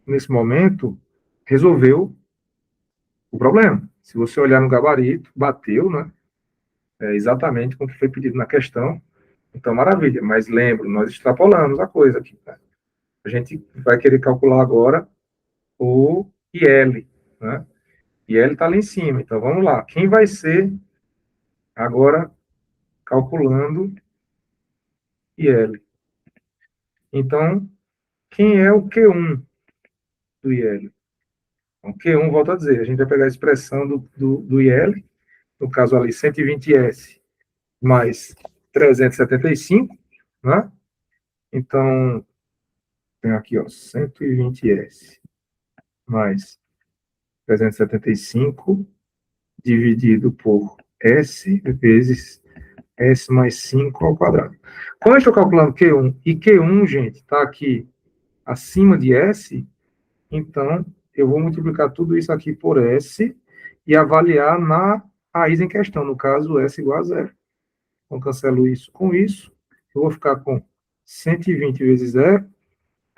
nesse momento, resolveu o problema. Se você olhar no gabarito, bateu, né? Exatamente como foi pedido na questão. Então, maravilha. Mas lembro, nós extrapolamos a coisa aqui. Tá? A gente vai querer calcular agora o IL, né? IL está ali em cima. Então, vamos lá. Quem vai ser agora calculando IL? Então, quem é o Q1 do IL? Então, Q1, volto a dizer, a gente vai pegar a expressão do IL, no caso ali, 120S mais 375, né? Então, tem aqui, ó, 120S mais 375 dividido por S vezes S mais 5 ao quadrado. Quando eu estou calculando Q1, e Q1, gente, está aqui acima de S, então eu vou multiplicar tudo isso aqui por S e avaliar na raiz em questão, no caso, S igual a 0. Então, cancelo isso com isso, eu vou ficar com 120 vezes 0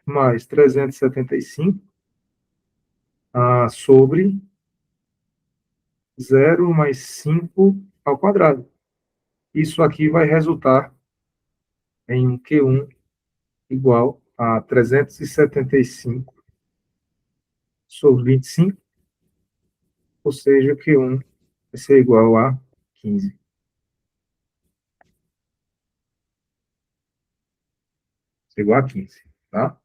mais 375 sobre 0 mais 5 ao quadrado. Isso aqui vai resultar em um Q1 igual a 375 sobre 25, ou seja, Q1 vai ser igual a 15. Vai ser igual a 15, tá?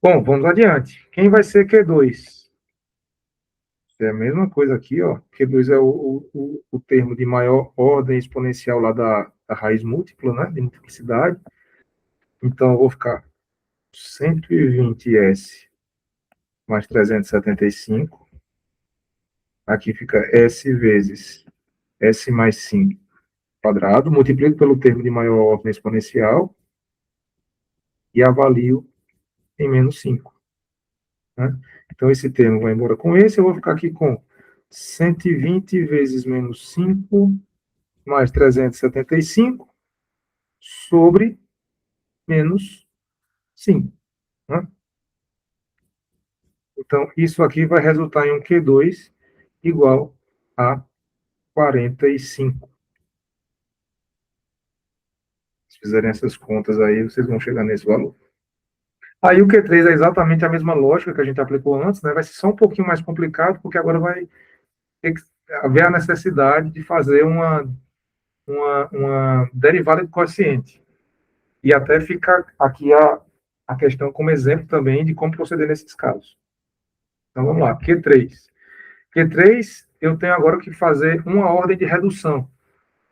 Bom, vamos adiante. Quem vai ser Q2? É a mesma coisa aqui, ó. Q2 é o termo de maior ordem exponencial lá da raiz múltipla, né? De multiplicidade. Então, eu vou ficar 120S mais 375. Aqui fica S vezes S mais 5 quadrado. Multiplico pelo termo de maior ordem exponencial e avalio em menos 5. Né? Então, esse termo vai embora com esse. Eu vou ficar aqui com 120 vezes menos 5 mais 375 sobre menos 5. Né? Então, isso aqui vai resultar em um Q2 igual a 45. Se fizerem essas contas aí, vocês vão chegar nesse valor. Aí o Q3 é exatamente a mesma lógica que a gente aplicou antes, né? Vai ser só um pouquinho mais complicado, porque agora vai ter que haver a necessidade de fazer uma derivada de quociente. E até fica aqui a questão como exemplo também de como proceder nesses casos. Então vamos lá, Q3. Q3, eu tenho agora que fazer uma ordem de redução,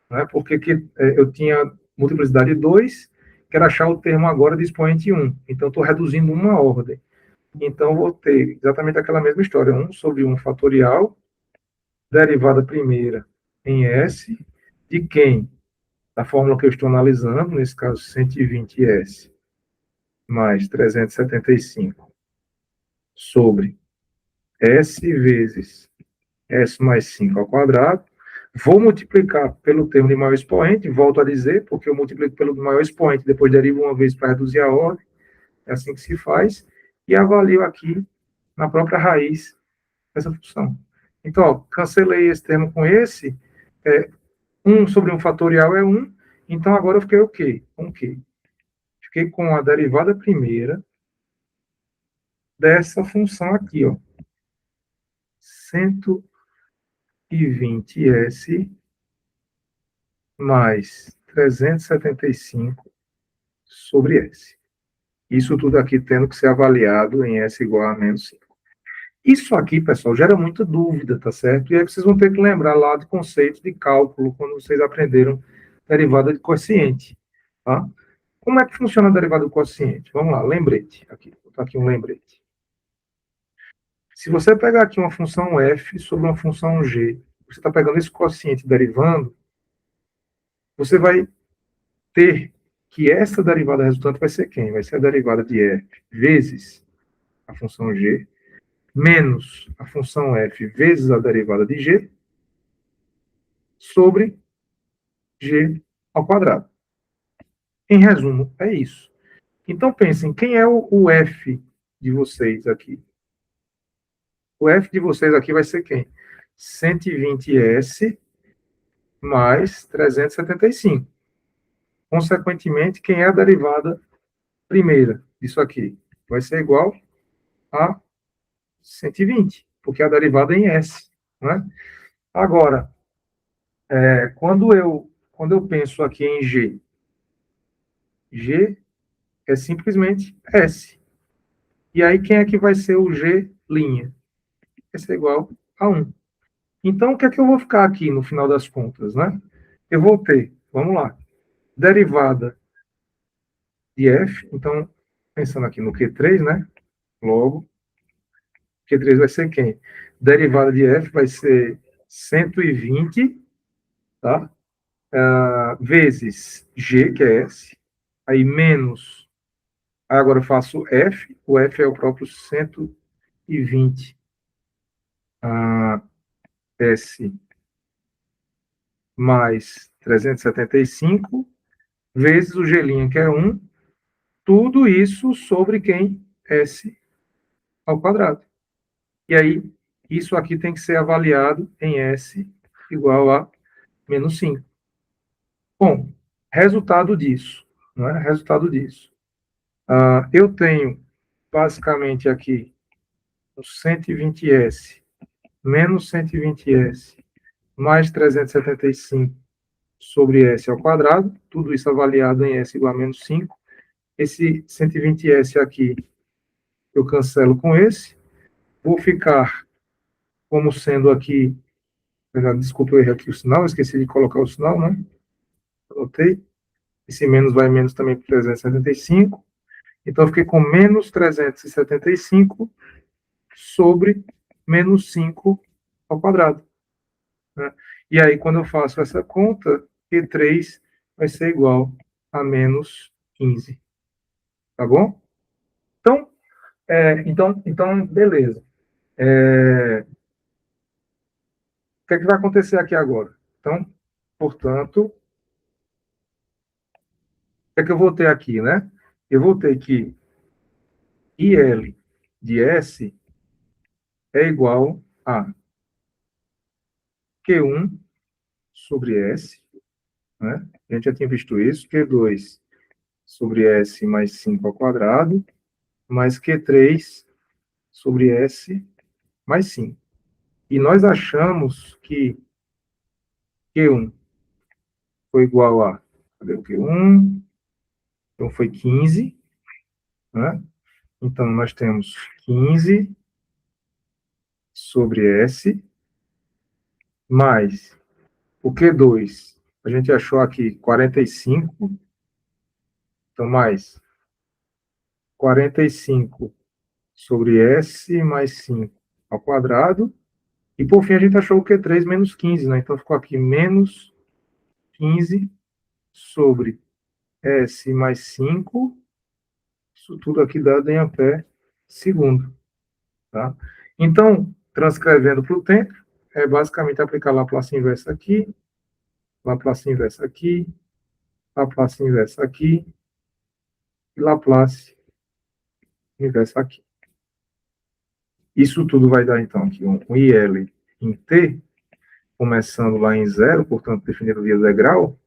né? Porque eu tinha multiplicidade 2, quero achar o termo agora de expoente 1. Então, estou reduzindo uma ordem. Então, vou ter exatamente aquela mesma história, 1 sobre 1 fatorial, derivada primeira em S, de quem? Da fórmula que eu estou analisando, nesse caso, 120S mais 375 sobre S vezes S mais 5 ao quadrado. Vou multiplicar pelo termo de maior expoente, volto a dizer, porque eu multiplico pelo maior expoente, depois derivo uma vez para reduzir a ordem, é assim que se faz, e avalio aqui na própria raiz dessa função. Então, ó, cancelei esse termo com esse, 1 sobre 1 fatorial é 1, então agora eu fiquei o quê? Com o quê? Fiquei com a derivada primeira dessa função aqui, ó, 120S mais 375 sobre S. Isso tudo aqui tendo que ser avaliado em S igual a menos 5. Isso aqui, pessoal, gera muita dúvida, tá certo? E aí vocês vão ter que lembrar lá de conceitos de cálculo, quando vocês aprenderam derivada de quociente, tá? Como é que funciona a derivada do quociente? Vamos lá, lembrete. Aqui, vou botar aqui um lembrete. Se você pegar aqui uma função f sobre uma função g, você está pegando esse quociente derivando, você vai ter que essa derivada resultante vai ser quem? Vai ser a derivada de f vezes a função g, menos a função f vezes a derivada de g, sobre g ao quadrado. Em resumo, é isso. Então, pensem, quem é o f de vocês aqui? O f de vocês aqui vai ser quem? 120S mais 375. Consequentemente, quem é a derivada primeira disso aqui? Vai ser igual a 120, porque a derivada é em S. Né? Agora, quando eu penso aqui em G, G é simplesmente S. E aí, quem é que vai ser o G'? Vai ser igual a 1. Então, o que é que eu vou ficar aqui no final das contas, né? Eu vou ter, vamos lá, derivada de f. Então, pensando aqui no Q3, né? Logo, Q3 vai ser quem? Derivada de f vai ser 120, tá? Vezes g, que é s. Aí, menos. Agora eu faço f. O f é o próprio 120 S mais 375 vezes o g', que é 1, tudo isso sobre quem? S ao quadrado. E aí, isso aqui tem que ser avaliado em S igual a menos 5. Bom, resultado disso, não é? Resultado disso. Eu tenho, basicamente, aqui o 120S menos 120S mais 375 sobre S ao quadrado, tudo isso avaliado em S igual a menos 5. Esse 120S aqui eu cancelo com esse, vou ficar como sendo aqui, desculpa, eu errei aqui o sinal, esqueci de colocar o sinal, né? Anotei. Esse menos vai menos também para 375. Então, eu fiquei com menos 375 sobre menos 5 ao quadrado. Né? E aí, quando eu faço essa conta, Q3 vai ser igual a menos 15. Tá bom? Então, beleza. O que é que vai acontecer aqui agora? Então, portanto, o que é que eu vou ter aqui, né? Eu vou ter que IL de S é igual a Q1 sobre S, né? A gente já tinha visto isso, Q2 sobre S mais 5 ao quadrado, mais Q3 sobre S mais 5. E nós achamos que Q1 foi igual a, cadê o Q1? Então foi 15, né? Então nós temos 15 sobre S mais o Q2, a gente achou aqui 45, então mais 45 sobre S mais 5 ao quadrado. E por fim a gente achou o Q3 menos 15, né? Então ficou aqui menos 15 sobre S mais 5, isso tudo aqui dado em ampere segundo. Tá? Então, transcrevendo para o tempo, é basicamente aplicar Laplace inversa aqui, Laplace inversa aqui, Laplace inversa aqui e Laplace inversa aqui. Isso tudo vai dar, então, aqui um IL em T, começando lá em zero, portanto, definido via degrau,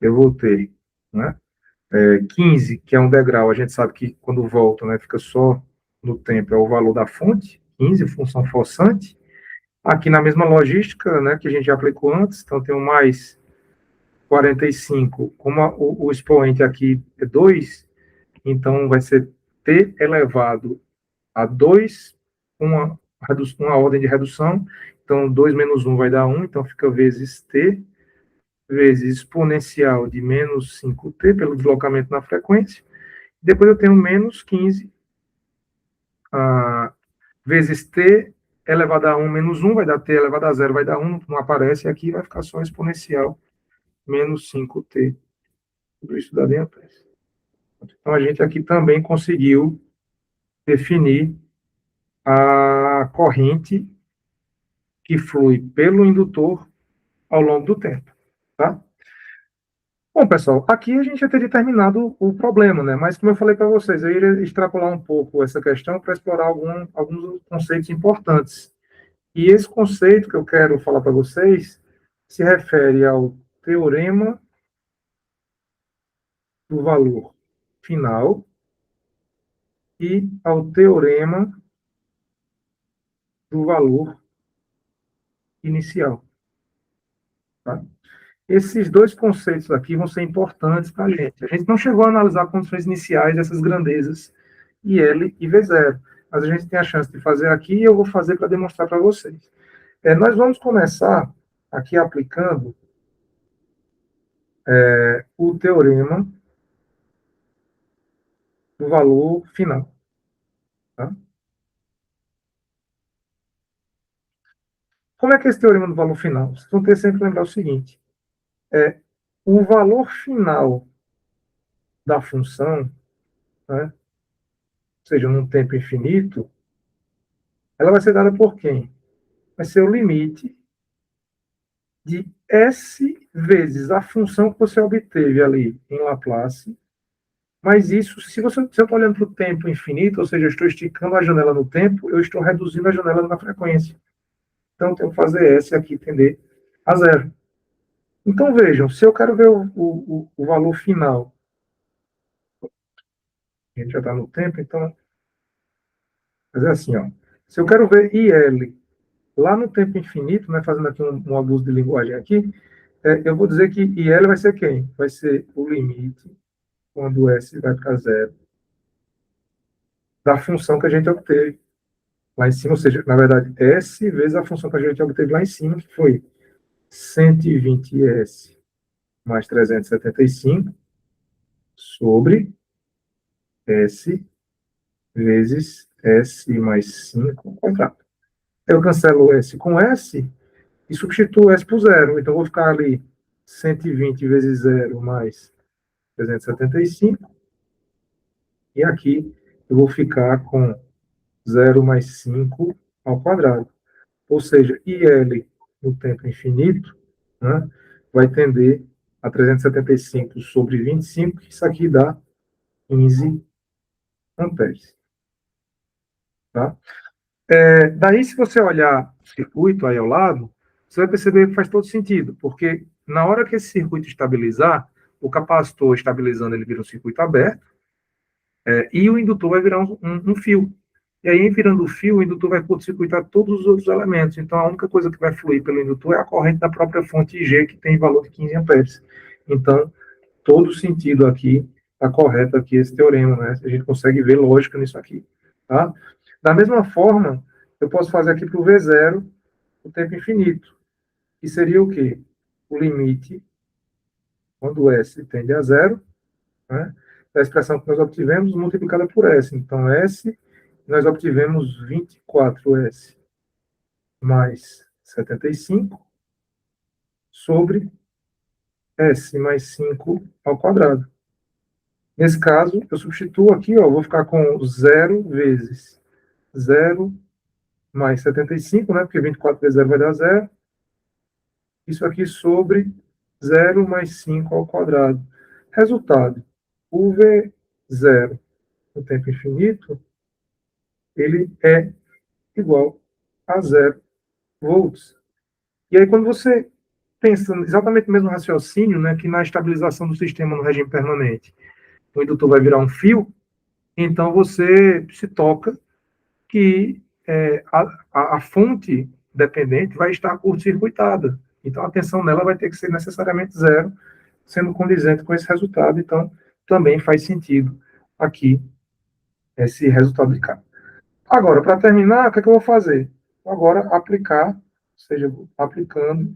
eu vou ter, né, 15, que é um degrau, a gente sabe que quando volta, né, fica só no tempo, é o valor da fonte, 15, função forçante. Aqui na mesma logística, né, que a gente já aplicou antes, então tem o mais 45, como o expoente aqui é 2, então vai ser t elevado a 2, uma ordem de redução, então 2 menos 1 vai dar 1, então fica vezes t, vezes exponencial de menos 5t, pelo deslocamento na frequência. Depois eu tenho menos 15 vezes t elevado a 1 menos 1, vai dar t elevado a 0, vai dar 1, não aparece aqui, vai ficar só exponencial menos 5t. Tudo isso dá dentro. Então, a gente aqui também conseguiu definir a corrente que flui pelo indutor ao longo do tempo. Tá? Bom, pessoal, aqui a gente já teria terminado o problema, né? Mas, como eu falei para vocês, eu iria extrapolar um pouco essa questão para explorar alguns conceitos importantes. E esse conceito que eu quero falar para vocês se refere ao teorema do valor final e ao teorema do valor inicial. Tá? Esses dois conceitos aqui vão ser importantes para a gente. A gente não chegou a analisar condições iniciais dessas grandezas IL e V0, mas a gente tem a chance de fazer aqui e eu vou fazer para demonstrar para vocês. Nós vamos começar aqui aplicando o teorema do valor final. Tá? Como é que é esse teorema do valor final? Vocês vão ter sempre que lembrar o seguinte: o valor final da função, né, ou seja, num tempo infinito, ela vai ser dada por quem? Vai ser o limite de S vezes a função que você obteve ali em Laplace, mas isso, se eu estou olhando para o tempo infinito, ou seja, eu estou esticando a janela no tempo, eu estou reduzindo a janela na frequência. Então, eu tenho que fazer S aqui tender a zero. Então, vejam, se eu quero ver o valor final, a gente já está no tempo, então, fazer assim, ó. Se eu quero ver IL lá no tempo infinito, né, fazendo aqui um abuso de linguagem aqui, eu vou dizer que IL vai ser quem? Vai ser o limite, quando S vai para zero, da função que a gente obteve lá em cima, ou seja, na verdade, S vezes a função que a gente obteve lá em cima, que foi 120S mais 375 sobre S vezes S mais 5 ao quadrado. Eu cancelo S com S e substituo S por zero. Então, vou ficar ali 120 vezes zero mais 375. E aqui eu vou ficar com zero mais 5 ao quadrado. Ou seja, IL no tempo infinito, né, vai tender a 375 sobre 25, que isso aqui dá 15 amperes. Tá? Daí, se você olhar o circuito aí ao lado, você vai perceber que faz todo sentido, porque na hora que esse circuito estabilizar, o capacitor estabilizando, ele vira um circuito aberto, e o indutor vai virar um fio. E aí, virando o fio, o indutor vai curto-circuitar todos os outros elementos. Então, a única coisa que vai fluir pelo indutor é a corrente da própria fonte IG, que tem valor de 15 amperes. Então, todo sentido aqui está correto aqui esse teorema, né? A gente consegue ver lógica nisso aqui, tá? Da mesma forma, eu posso fazer aqui para o V0 o tempo infinito, que seria o quê? O limite, quando S tende a zero, né? Da expressão que nós obtivemos multiplicada por S. Então, S, nós obtivemos 24S mais 75 sobre S mais 5 ao quadrado. Nesse caso, eu substituo aqui, ó, vou ficar com 0 vezes 0 mais 75, né? Porque 24 vezes 0 vai dar 0. Isso aqui sobre 0 mais 5 ao quadrado. Resultado, o V0 no tempo infinito, ele é igual a 0 volts. E aí, quando você pensa exatamente no mesmo raciocínio, né, que na estabilização do sistema no regime permanente, o indutor vai virar um fio, então você se toca que a fonte dependente vai estar curto-circuitada. Então, a tensão nela vai ter que ser necessariamente zero, sendo condizente com esse resultado. Então, também faz sentido aqui esse resultado de cá. Agora, para terminar, o que, é que eu vou fazer? Agora, aplicar, ou seja, aplicando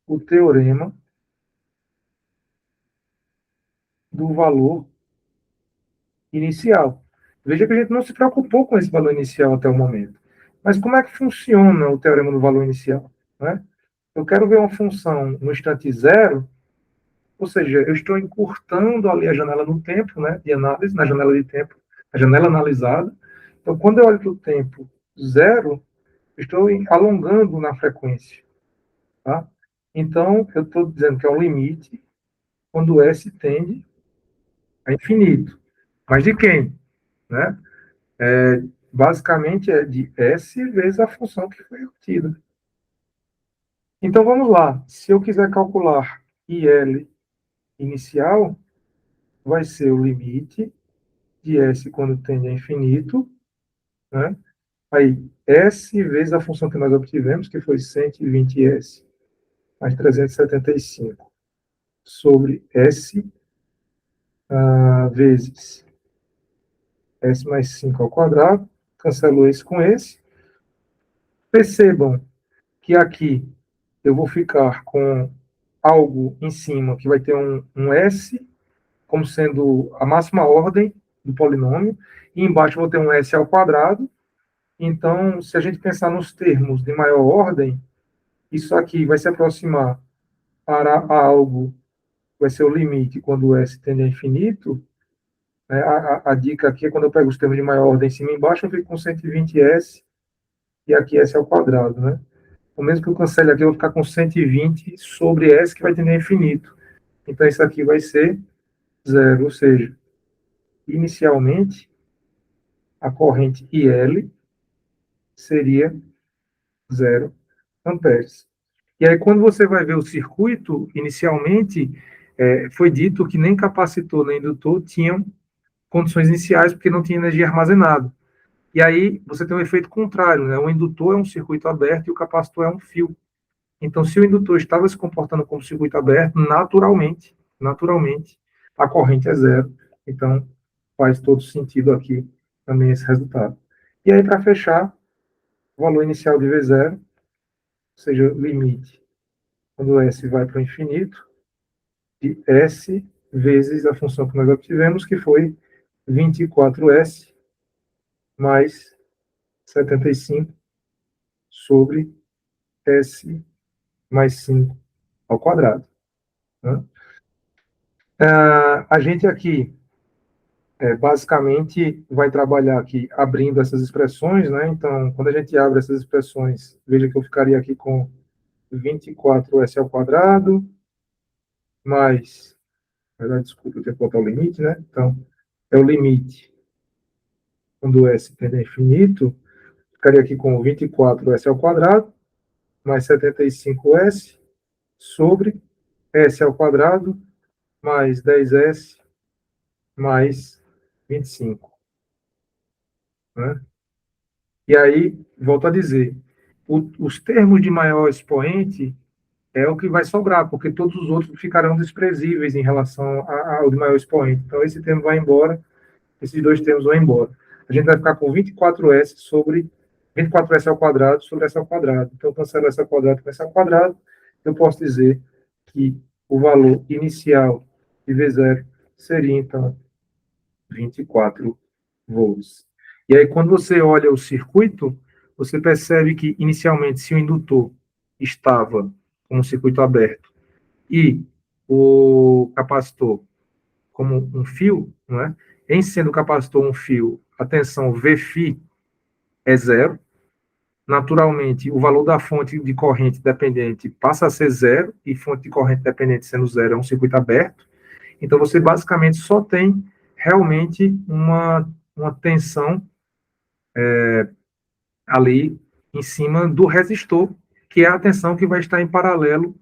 o teorema do valor inicial. Veja que a gente não se preocupou com esse valor inicial até o momento. Mas como é que funciona o teorema do valor inicial? Né? Eu quero ver uma função no instante zero, ou seja, eu estou encurtando ali a janela no tempo, né, de análise, na janela de tempo, a janela analisada. Então, quando eu olho para o tempo zero, eu estou alongando na frequência. Tá? Então, eu estou dizendo que é o limite quando S tende a infinito. Mas de quem? Né? Basicamente é de S vezes a função que foi obtida. Então vamos lá. Se eu quiser calcular IL inicial, vai ser o limite de S quando tende a infinito, né? Aí, S vezes a função que nós obtivemos, que foi 120S mais 375, sobre S vezes S mais 5 ao quadrado. Cancelo esse com esse. Percebam que aqui eu vou ficar com algo em cima que vai ter um S como sendo a máxima ordem do polinômio, e embaixo eu vou ter um S ao quadrado. Então, se a gente pensar nos termos de maior ordem, isso aqui vai se aproximar para algo, vai ser o limite quando o S tende a infinito. Né? A dica aqui é quando eu pego os termos de maior ordem em cima e embaixo, eu fico com 120S, e aqui S ao quadrado. Né? O mesmo que eu cancele aqui, eu vou ficar com 120 sobre S, que vai tender a infinito. Então, isso aqui vai ser zero, ou seja, inicialmente, a corrente IL seria 0 amperes. E aí, quando você vai ver o circuito, inicialmente, foi dito que nem capacitor nem indutor tinham condições iniciais, porque não tinha energia armazenada. E aí, você tem um efeito contrário, né? O indutor é um circuito aberto e o capacitor é um fio. Então, se o indutor estava se comportando como circuito aberto, naturalmente, a corrente é zero. Então, faz todo sentido aqui também esse resultado. E aí, para fechar, o valor inicial de V0, ou seja, limite, quando S vai para o infinito, de S vezes a função que nós obtivemos, que foi 24S mais 75 sobre S mais 5 ao quadrado. Né? A gente aqui, basicamente, vai trabalhar aqui abrindo essas expressões, né? Então, quando a gente abre essas expressões, veja que eu ficaria aqui com 24S ao quadrado, mais, desculpa, eu tenho que botar o limite, né? Então, é o limite, quando S tende a infinito, ficaria aqui com 24S ao quadrado, mais 75S, sobre S ao quadrado, mais 10S, mais 25. Né? E aí, volto a dizer, os termos de maior expoente é o que vai sobrar, porque todos os outros ficarão desprezíveis em relação ao de maior expoente. Então, esse termo vai embora, esses dois termos vão embora. A gente vai ficar com 24S sobre 24S ao quadrado sobre S ao quadrado. Então, cancelo S ao quadrado com S ao quadrado, eu posso dizer que o valor inicial de V0 seria, então, 24 volts. E aí, quando você olha o circuito, você percebe que, inicialmente, se o indutor estava com um circuito aberto e o capacitor como um fio, não é? Em sendo o capacitor um fio, a tensão Vφ é zero. Naturalmente, o valor da fonte de corrente dependente passa a ser zero, e fonte de corrente dependente sendo zero é um circuito aberto. Então, você basicamente só tem realmente uma tensão ali em cima do resistor, que é a tensão que vai estar em paralelo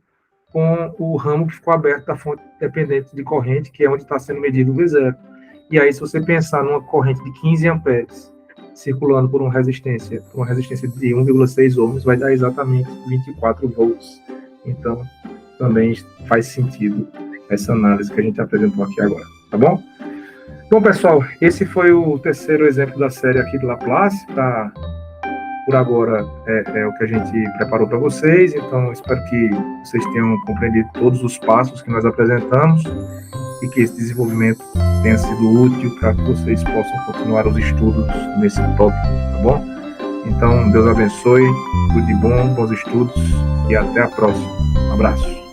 com o ramo que ficou aberto da fonte dependente de corrente, que é onde está sendo medido o V0. E aí, se você pensar numa corrente de 15 amperes circulando por uma resistência de 1,6 ohms, vai dar exatamente 24 volts. Então, também faz sentido essa análise que a gente apresentou aqui agora, tá bom? Bom, pessoal, esse foi o terceiro exemplo da série aqui de Laplace. Por agora é o que a gente preparou para vocês, então espero que vocês tenham compreendido todos os passos que nós apresentamos e que esse desenvolvimento tenha sido útil para que vocês possam continuar os estudos nesse tópico, tá bom? Então, Deus abençoe, tudo de bom, bons estudos e até a próxima. Um abraço.